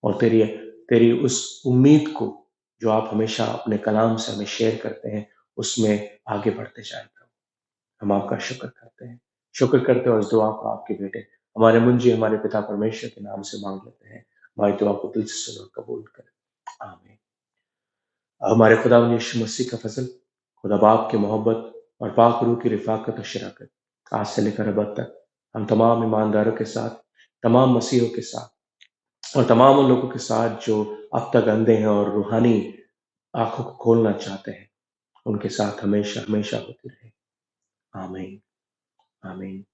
और तेरी तेरी उस उम्मीद को जो आप हमेशा अपने कलाम से हमें शेयर करते हैं, उसमें आगे बढ़ते जाए प्रभु। हम आपका शुक्र करते हैं, शुक्र करते हैं, और इस दुआ को आपके बेटे हमारे मुंजी, हमारे पिता परमेश्वर के नाम से मांग लेते हैं। हमारी दुआ को दिल से सुनो, कबूल करें। आमीन। हमारे खुदा यीशु मसीह का फजल, खुदा बाप की मोहब्बत और पाक रूह की रिफाकत और शराकत आज से लेकर अब तक हम तमाम ईमानदारों के साथ, तमाम मसीहों के साथ और तमाम उन लोगों के साथ जो अब तक अंधे हैं और रूहानी आंखों को खोलना चाहते हैं, उनके साथ हमेशा हमेशा होती रहे। आमीन, आमीन।